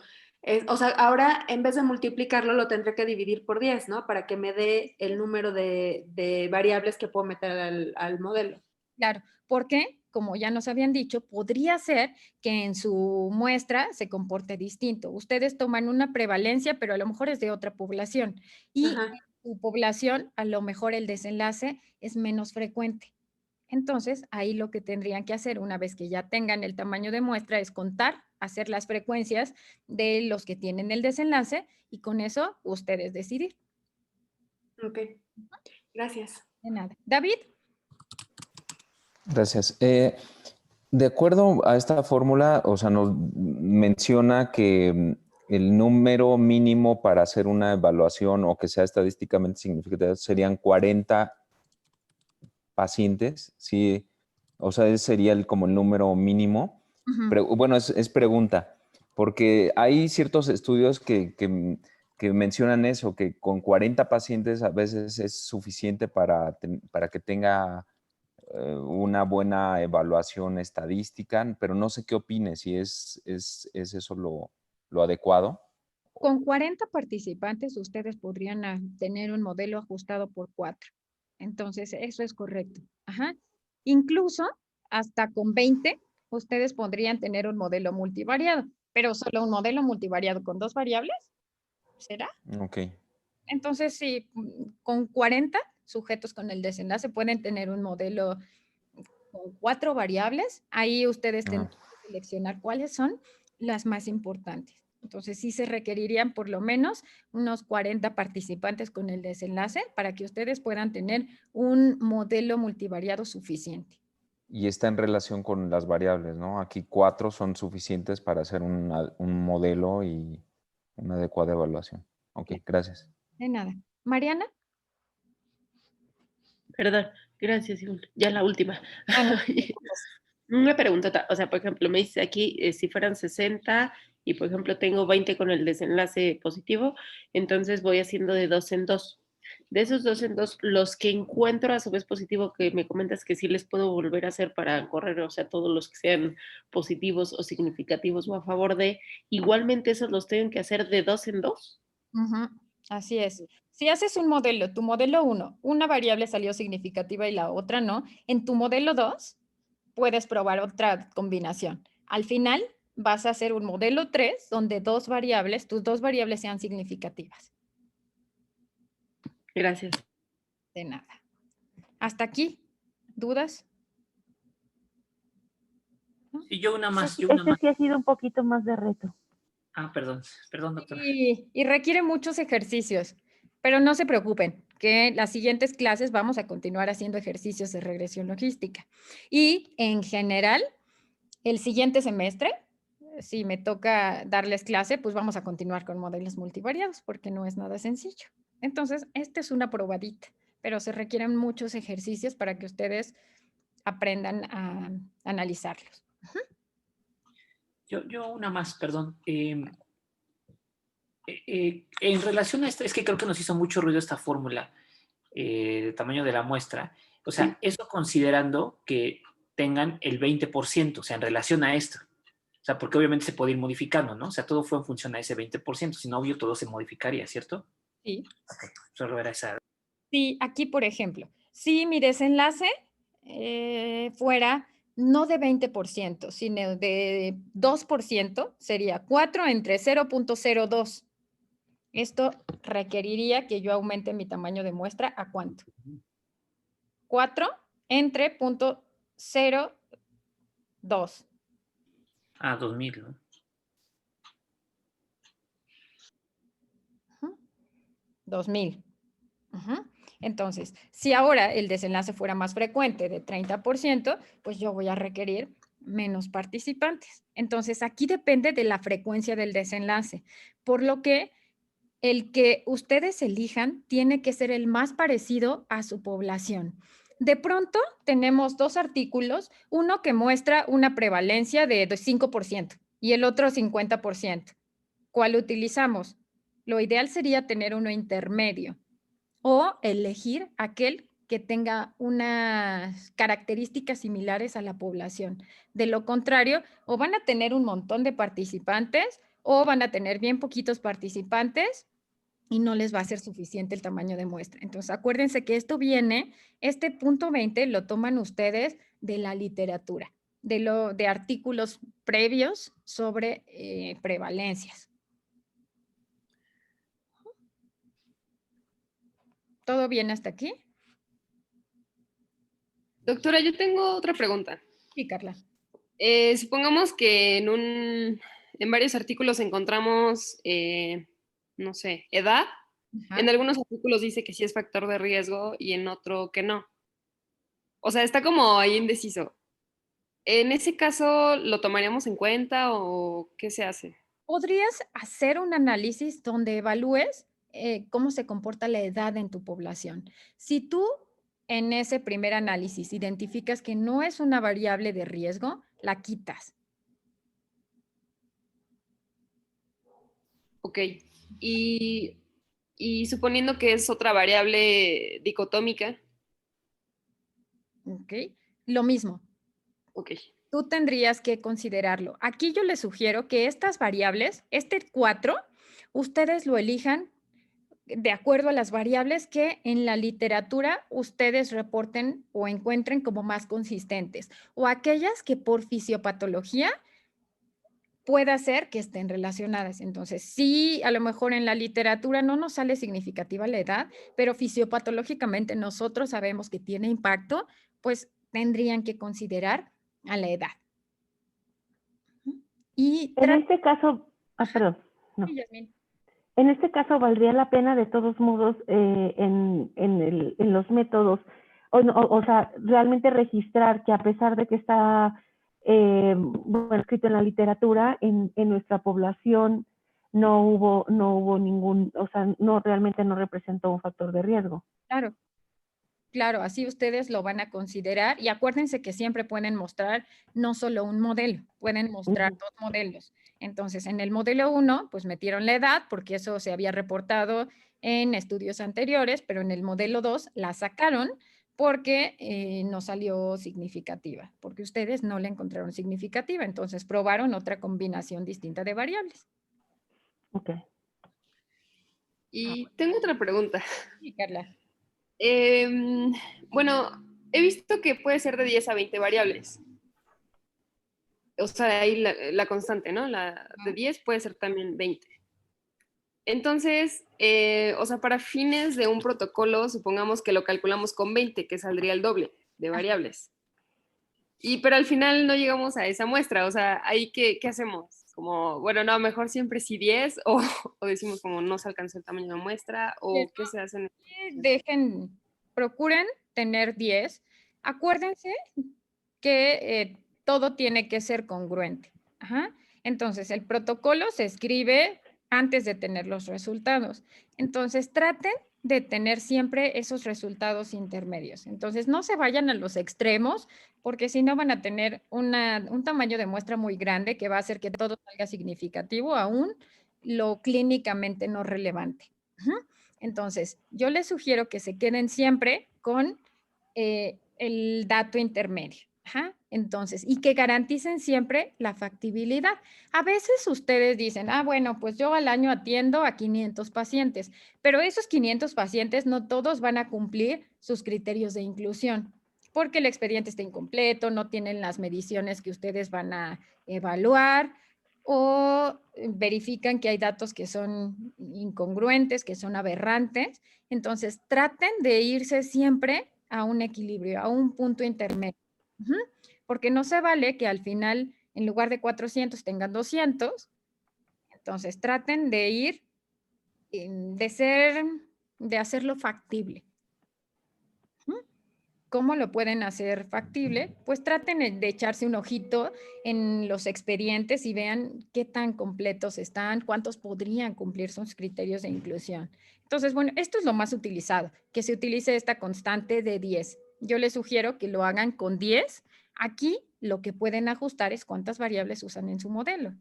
O sea, ahora en vez de multiplicarlo lo tendré que dividir por 10, ¿no? Para que me dé el número de variables que puedo meter al modelo. Claro, porque, como ya nos habían dicho, podría ser que en su muestra se comporte distinto. Ustedes toman una prevalencia, pero a lo mejor es de otra población. Y en su población, a lo mejor el desenlace es menos frecuente. Entonces, ahí lo que tendrían que hacer una vez que ya tengan el tamaño de muestra es contar, hacer las frecuencias de los que tienen el desenlace y con eso ustedes decidir. Ok, gracias. De nada. David. Gracias. De acuerdo a esta fórmula, o sea, nos menciona que el número mínimo para hacer una evaluación o que sea estadísticamente significativo serían 40 pacientes, sí, o sea, ese sería como el número mínimo. Bueno, es pregunta, porque hay ciertos estudios que mencionan eso, que con 40 pacientes a veces es suficiente para que tenga una buena evaluación estadística, pero no sé qué opines, si es eso lo adecuado. Con 40 participantes ustedes podrían tener un modelo ajustado por 4. Entonces, eso es correcto. Ajá. Incluso hasta con 20, ustedes podrían tener un modelo multivariado, pero solo un modelo multivariado con 2 variables, ¿será? Ok. Entonces, sí, con 40 sujetos con el desenlace pueden tener un modelo con 4 variables. Ahí ustedes tendrán que seleccionar cuáles son las más importantes. Entonces, sí se requerirían por lo menos unos 40 participantes con el desenlace para que ustedes puedan tener un modelo multivariado suficiente. Y está en relación con las variables, ¿no? Aquí 4 son suficientes para hacer un modelo y una adecuada evaluación. Ok, gracias. De nada. Mariana. Perdón, gracias, Ivonne. Ya la última. Una pregunta, o sea, por ejemplo, me dice aquí, si fueran 60 y, por ejemplo, tengo 20 con el desenlace positivo, entonces voy haciendo de 2 en 2. De esos 2 en 2, los que encuentro a su vez positivo, que me comentas que sí les puedo volver a hacer para correr, o sea, todos los que sean positivos o significativos o a favor de, igualmente esos los tengo que hacer de 2 en 2. Así es. Si haces un modelo, tu modelo 1, una variable salió significativa y la otra no, en tu modelo 2 puedes probar otra combinación. Al final vas a hacer un modelo 3 donde tus 2 variables sean significativas. Gracias. De nada. Hasta aquí. ¿Dudas? Y yo una más. Sí ha sido un poquito más de reto. Ah, perdón, doctora. Y requiere muchos ejercicios, pero no se preocupen, que las siguientes clases vamos a continuar haciendo ejercicios de regresión logística. Y en general, el siguiente semestre, si me toca darles clase, pues vamos a continuar con modelos multivariados, porque no es nada sencillo. Entonces, esta es una probadita, pero se requieren muchos ejercicios para que ustedes aprendan a analizarlos. Yo una más, perdón. En relación a esto, es que creo que nos hizo mucho ruido esta fórmula de tamaño de la muestra. O sea, eso considerando que tengan el 20%, o sea, en relación a esto. O sea, porque obviamente se puede ir modificando, ¿no? O sea, todo fue en función a ese 20%, si no, obvio, todo se modificaría, ¿cierto? Sí. Okay. Solo era esa. Sí, aquí, por ejemplo, si mi desenlace fuera no de 20%, sino de 2%, sería 4 entre 0.02. Esto requeriría que yo aumente mi tamaño de muestra ¿a cuánto? 4 entre 0.02. Ah, 2000, ¿no? 2000. Entonces, si ahora el desenlace fuera más frecuente de 30%, pues yo voy a requerir menos participantes. Entonces, aquí depende de la frecuencia del desenlace, por lo que el que ustedes elijan tiene que ser el más parecido a su población. De pronto, tenemos 2 artículos, uno que muestra una prevalencia de 5% y el otro 50%. ¿Cuál utilizamos? Lo ideal sería tener uno intermedio o elegir aquel que tenga unas características similares a la población. De lo contrario, o van a tener un montón de participantes o van a tener bien poquitos participantes y no les va a ser suficiente el tamaño de muestra. Entonces, acuérdense que esto viene, este punto 20 lo toman ustedes de la literatura, de artículos previos sobre prevalencias. ¿Todo bien hasta aquí? Doctora, yo tengo otra pregunta. Sí, Carla. Supongamos que en varios artículos encontramos, no sé, edad. Ajá. En algunos artículos dice que sí es factor de riesgo y en otro que no. O sea, está como ahí indeciso. ¿En ese caso lo tomaríamos en cuenta o qué se hace? Podrías hacer un análisis donde evalúes cómo se comporta la edad en tu población. Si tú en ese primer análisis identificas que no es una variable de riesgo, la quitas. Ok. Y suponiendo que es otra variable dicotómica. Ok. Lo mismo. Ok. Tú tendrías que considerarlo. Aquí yo les sugiero que estas variables, este 4, ustedes lo elijan de acuerdo a las variables que en la literatura ustedes reporten o encuentren como más consistentes, o aquellas que por fisiopatología pueda ser que estén relacionadas. Entonces, sí, a lo mejor en la literatura no nos sale significativa la edad, pero fisiopatológicamente nosotros sabemos que tiene impacto, pues tendrían que considerar a la edad. Y en este caso, perdón, no. Sí, Yasmín. En este caso, ¿valdría la pena de todos modos en los métodos, o sea, realmente registrar que a pesar de que está bueno, escrito en la literatura, en nuestra población no hubo ningún, o sea, realmente no representó un factor de riesgo? Claro. Claro, así ustedes lo van a considerar y acuérdense que siempre pueden mostrar no solo un modelo, pueden mostrar dos modelos. Entonces, en el modelo 1, pues metieron la edad porque eso se había reportado en estudios anteriores, pero en el modelo 2 la sacaron porque no salió significativa, porque ustedes no la encontraron significativa, entonces probaron otra combinación distinta de variables. Ok. Y tengo otra pregunta. Sí, Carla. Bueno, he visto que puede ser de 10 a 20 variables. O sea, ahí la constante, ¿no? La de 10 puede ser también 20. Entonces, o sea, para fines de un protocolo, supongamos que lo calculamos con 20, que saldría el doble de variables. Pero al final no llegamos a esa muestra. O sea, ¿ahí qué hacemos? Como, bueno, no, mejor siempre sí 10, o decimos como no se alcanzó el tamaño de muestra, o qué se hace. Procuren tener 10. Acuérdense que todo tiene que ser congruente. Ajá. Entonces, el protocolo se escribe antes de tener los resultados. Entonces, traten de tener siempre esos resultados intermedios. Entonces, no se vayan a los extremos, porque si no van a tener un tamaño de muestra muy grande que va a hacer que todo salga significativo, aún lo clínicamente no relevante. Ajá. Entonces, yo les sugiero que se queden siempre con el dato intermedio. Ajá. Entonces, y que garanticen siempre la factibilidad. A veces ustedes dicen, bueno, pues yo al año atiendo a 500 pacientes, pero esos 500 pacientes no todos van a cumplir sus criterios de inclusión, porque el expediente está incompleto, no tienen las mediciones que ustedes van a evaluar, o verifican que hay datos que son incongruentes, que son aberrantes. Entonces, traten de irse siempre a un equilibrio, a un punto intermedio. Porque no se vale que al final, en lugar de 400, tengan 200. Entonces, traten de ir, de hacerlo factible. ¿Cómo lo pueden hacer factible? Pues traten de echarse un ojito en los expedientes y vean qué tan completos están, cuántos podrían cumplir sus criterios de inclusión. Entonces, bueno, esto es lo más utilizado, que se utilice esta constante de 10. Yo les sugiero que lo hagan con 10. Aquí lo que pueden ajustar es cuántas variables usan en su modelo.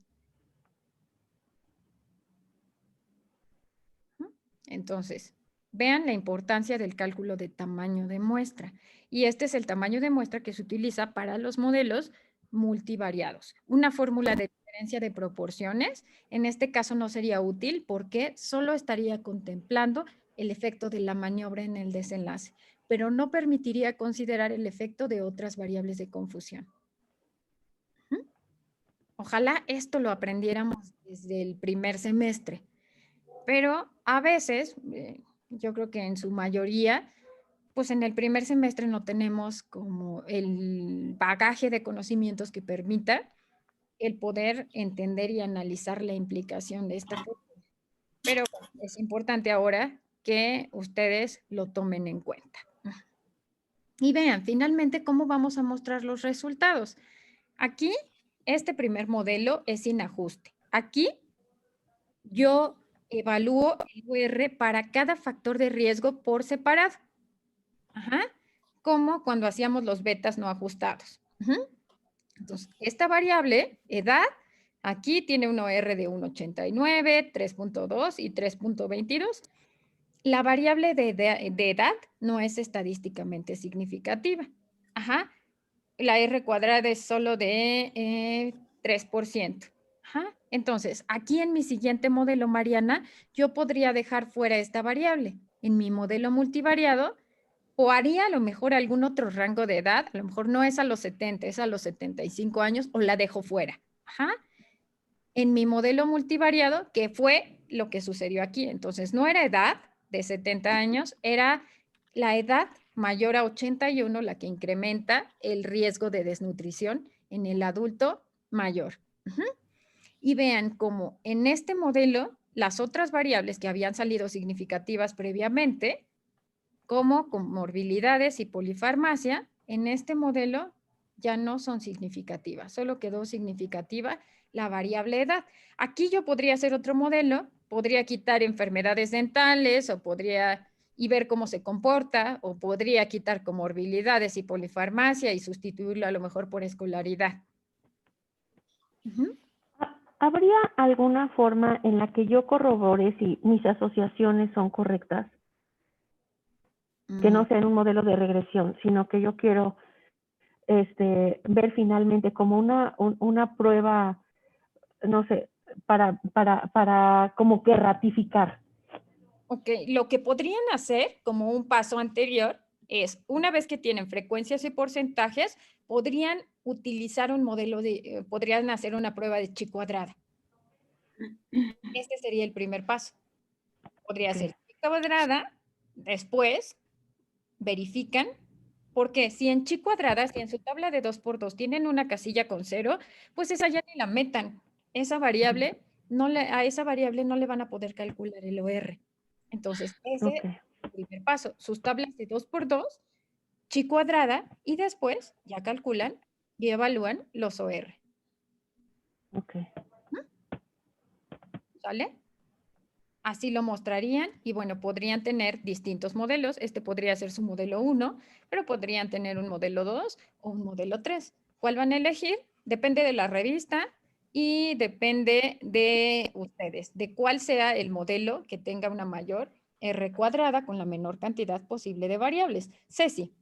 Entonces, vean la importancia del cálculo de tamaño de muestra. Y este es el tamaño de muestra que se utiliza para los modelos multivariados. Una fórmula de diferencia de proporciones, en este caso no sería útil porque solo estaría contemplando el efecto de la maniobra en el desenlace, pero no permitiría considerar el efecto de otras variables de confusión. Ojalá esto lo aprendiéramos desde el primer semestre, pero a veces, yo creo que en su mayoría, pues en el primer semestre no tenemos como el bagaje de conocimientos que permita el poder entender y analizar la implicación de esta fórmula. Pero bueno, es importante ahora que ustedes lo tomen en cuenta. Y vean, finalmente, cómo vamos a mostrar los resultados. Aquí, este primer modelo es sin ajuste. Aquí, yo evalúo el UR para cada factor de riesgo por separado. Como cuando hacíamos los betas no ajustados. Entonces, esta variable, edad, aquí tiene un OR de 1.89, 3.2 y 3.22. La variable de edad no es estadísticamente significativa. La R cuadrada es solo de 3%. Entonces, aquí en mi siguiente modelo, Mariana, yo podría dejar fuera esta variable. En mi modelo multivariado, o haría a lo mejor algún otro rango de edad, a lo mejor no es a los 70, es a los 75 años, o la dejo fuera. En mi modelo multivariado, que fue lo que sucedió aquí. Entonces, no era edad de 70 años, era la edad mayor a 81 la que incrementa el riesgo de desnutrición en el adulto mayor. Y vean cómo en este modelo, las otras variables que habían salido significativas previamente, como comorbilidades y polifarmacia, en este modelo ya no son significativas, solo quedó significativa la variable edad. Aquí yo podría hacer otro modelo, podría quitar enfermedades dentales o podría y ver cómo se comporta, o podría quitar comorbilidades y polifarmacia y sustituirlo a lo mejor por escolaridad. ¿Habría alguna forma en la que yo corrobore si mis asociaciones son correctas? Que no sea en un modelo de regresión, sino que yo quiero ver finalmente como una prueba, no sé, para como que ratificar. Ok, lo que podrían hacer como un paso anterior es, una vez que tienen frecuencias y porcentajes, podrían utilizar un modelo podrían hacer una prueba de chi cuadrada. Este sería el primer paso. Podría ser chi cuadrada, después verifican, porque si en chi cuadrada, si en su tabla de 2×2 tienen una casilla con 0, pues esa ya ni la metan. Esa variable, a esa variable no le van a poder calcular el OR. Entonces, ese es el primer paso. Sus tablas de 2×2, chi cuadrada, y después ya calculan y evalúan los OR. ¿Sale? Así lo mostrarían y bueno, podrían tener distintos modelos. Este podría ser su modelo 1, pero podrían tener un modelo 2 o un modelo 3. ¿Cuál van a elegir? Depende de la revista y depende de ustedes, de cuál sea el modelo que tenga una mayor R cuadrada con la menor cantidad posible de variables. Ceci.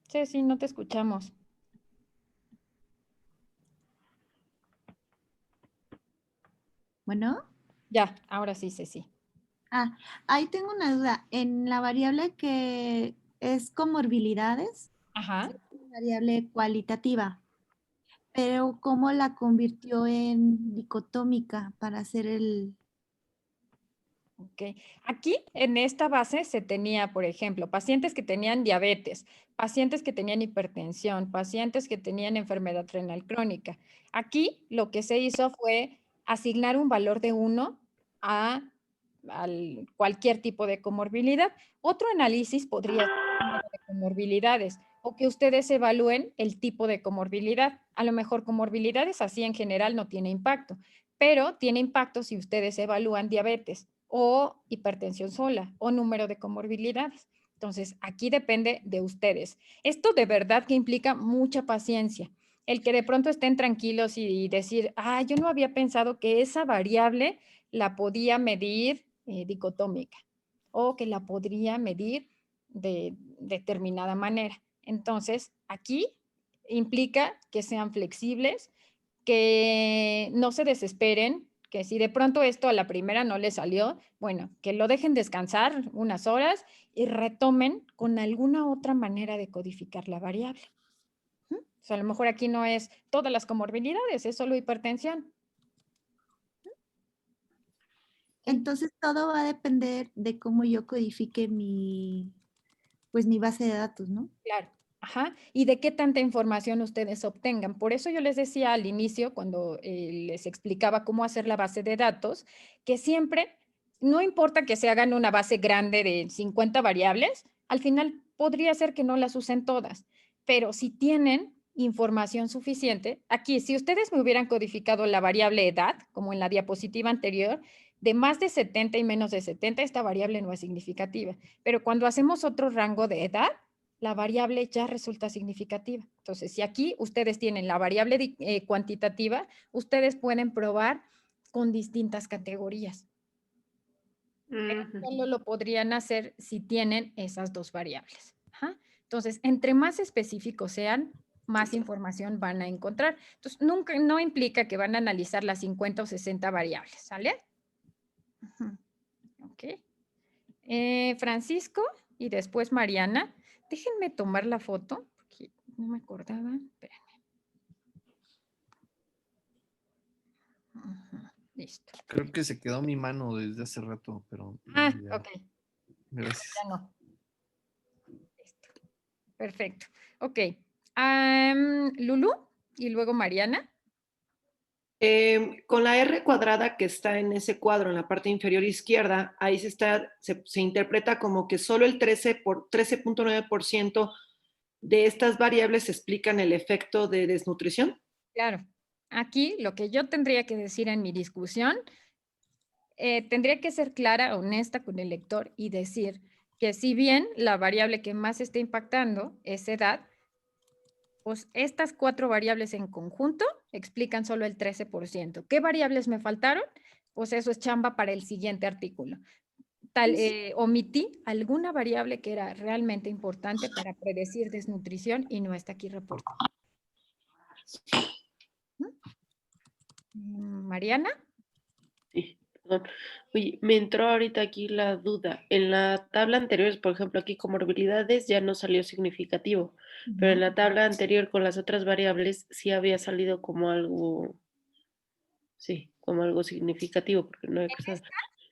Ceci, no te escuchamos. Bueno. Ya, ahora sí, Ceci. Ahí tengo una duda. En la variable que es comorbilidades, es una variable cualitativa, pero ¿cómo la convirtió en dicotómica para hacer el... Ok, aquí en esta base se tenía, por ejemplo, pacientes que tenían diabetes, pacientes que tenían hipertensión, pacientes que tenían enfermedad renal crónica. Aquí lo que se hizo fue asignar un valor de 1 a cualquier tipo de comorbilidad. Otro análisis podría ser el número de comorbilidades o que ustedes evalúen el tipo de comorbilidad. A lo mejor comorbilidades así en general no tiene impacto, pero tiene impacto si ustedes evalúan diabetes o hipertensión sola o número de comorbilidades. Entonces, aquí depende de ustedes. Esto de verdad que implica mucha paciencia. El que de pronto estén tranquilos y decir, yo no había pensado que esa variable la podía medir dicotómica o que la podría medir de determinada manera. Entonces, aquí implica que sean flexibles, que no se desesperen, que si de pronto esto a la primera no les salió, bueno, que lo dejen descansar unas horas y retomen con alguna otra manera de codificar la variable. O sea, a lo mejor aquí no es todas las comorbilidades, es solo hipertensión. Entonces todo va a depender de cómo yo codifique mi base de datos, ¿no? Claro. Ajá, y de qué tanta información ustedes obtengan. Por eso yo les decía al inicio, cuando les explicaba cómo hacer la base de datos, que siempre, no importa que se hagan una base grande de 50 variables, al final podría ser que no las usen todas, pero si tienen información suficiente, aquí, si ustedes me hubieran codificado la variable edad, como en la diapositiva anterior, de más de 70 y menos de 70, esta variable no es significativa, pero cuando hacemos otro rango de edad, la variable ya resulta significativa. Entonces, si aquí ustedes tienen la variable cuantitativa, ustedes pueden probar con distintas categorías. Pero solo lo podrían hacer si tienen esas dos variables. Ajá. Entonces, entre más específicos sean, más información van a encontrar. Entonces, no implica que van a analizar las 50 o 60 variables, ¿sale? Ok. Francisco y después Mariana. Déjenme tomar la foto, porque no me acordaba. Espérenme. Listo. Creo que se quedó mi mano desde hace rato, pero... ya. Ok. Gracias. Ya no. Listo. Perfecto. Ok. Lulu y luego Mariana. Con la R cuadrada que está en ese cuadro en la parte inferior izquierda, ahí se interpreta como que solo el 13.9% de estas variables explican el efecto de desnutrición. Claro. Aquí lo que yo tendría que decir en mi discusión, tendría que ser clara, honesta con el lector y decir que si bien la variable que más está impactando es edad, pues estas 4 variables en conjunto explican solo el 13%. ¿Qué variables me faltaron? Pues eso es chamba para el siguiente artículo. Omití alguna variable que era realmente importante para predecir desnutrición y no está aquí reportada. Mariana. Sí, perdón. Oye, me entró ahorita aquí la duda. En la tabla anterior, por ejemplo, aquí comorbilidades ya no salió significativo, pero en la tabla anterior con las otras variables sí había salido como algo, sí, como algo significativo, porque no hay que saber.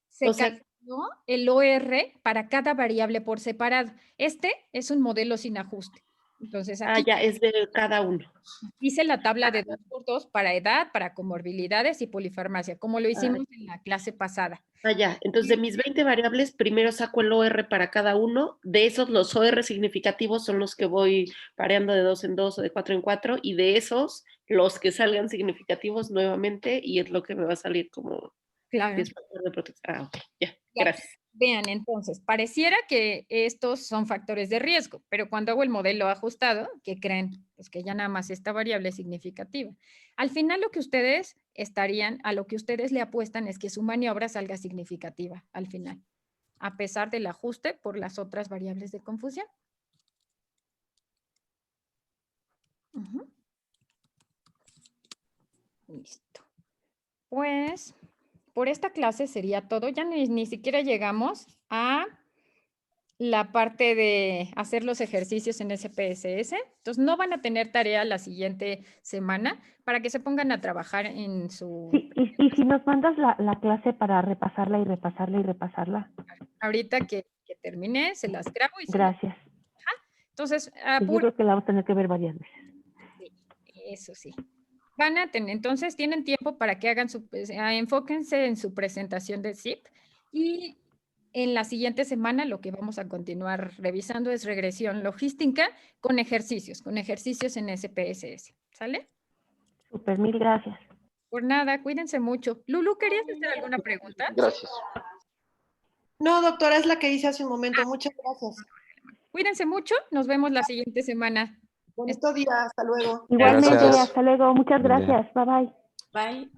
Se calculó el OR para cada variable por separado. Este es un modelo sin ajuste. Entonces aquí ya es de cada uno. Hice la tabla de 2x2 para edad, para comorbilidades y polifarmacia, como lo hicimos en la clase pasada. Ya. Entonces, de mis 20 variables, primero saco el OR para cada uno. De esos, los OR significativos son los que voy pareando de 2 en 2 o de 4 en 4. Y de esos, los que salgan significativos nuevamente, y es lo que me va a salir como... Claro. De protección. Ok, ya, gracias. Vean, entonces, pareciera que estos son factores de riesgo, pero cuando hago el modelo ajustado, ¿qué creen? Pues que ya nada más esta variable es significativa. Al final lo que ustedes a lo que ustedes le apuestan es que su maniobra salga significativa al final, a pesar del ajuste por las otras variables de confusión. Listo. Pues... por esta clase sería todo. Ya ni siquiera llegamos a la parte de hacer los ejercicios en SPSS. Entonces, no van a tener tarea la siguiente semana para que se pongan a trabajar en su... Sí, y si nos mandas la clase para repasarla y repasarla y repasarla. Ahorita que termine, se las grabo y... Gracias. Entonces, yo creo que la vamos a tener que ver varias veces. Sí, eso sí. Van a tener, entonces tienen tiempo para que hagan enfóquense en su presentación de ZIP y en la siguiente semana lo que vamos a continuar revisando es regresión logística con ejercicios en SPSS. ¿Sale? Súper, mil gracias. Por nada, cuídense mucho. Lulu, ¿querías hacer alguna pregunta? Gracias. No, doctora, es la que hice hace un momento. Muchas gracias. Cuídense mucho, nos vemos la siguiente semana. Bonito día, hasta luego. Igualmente, Gracias. hasta luego. Muchas gracias. Bye bye. Bye.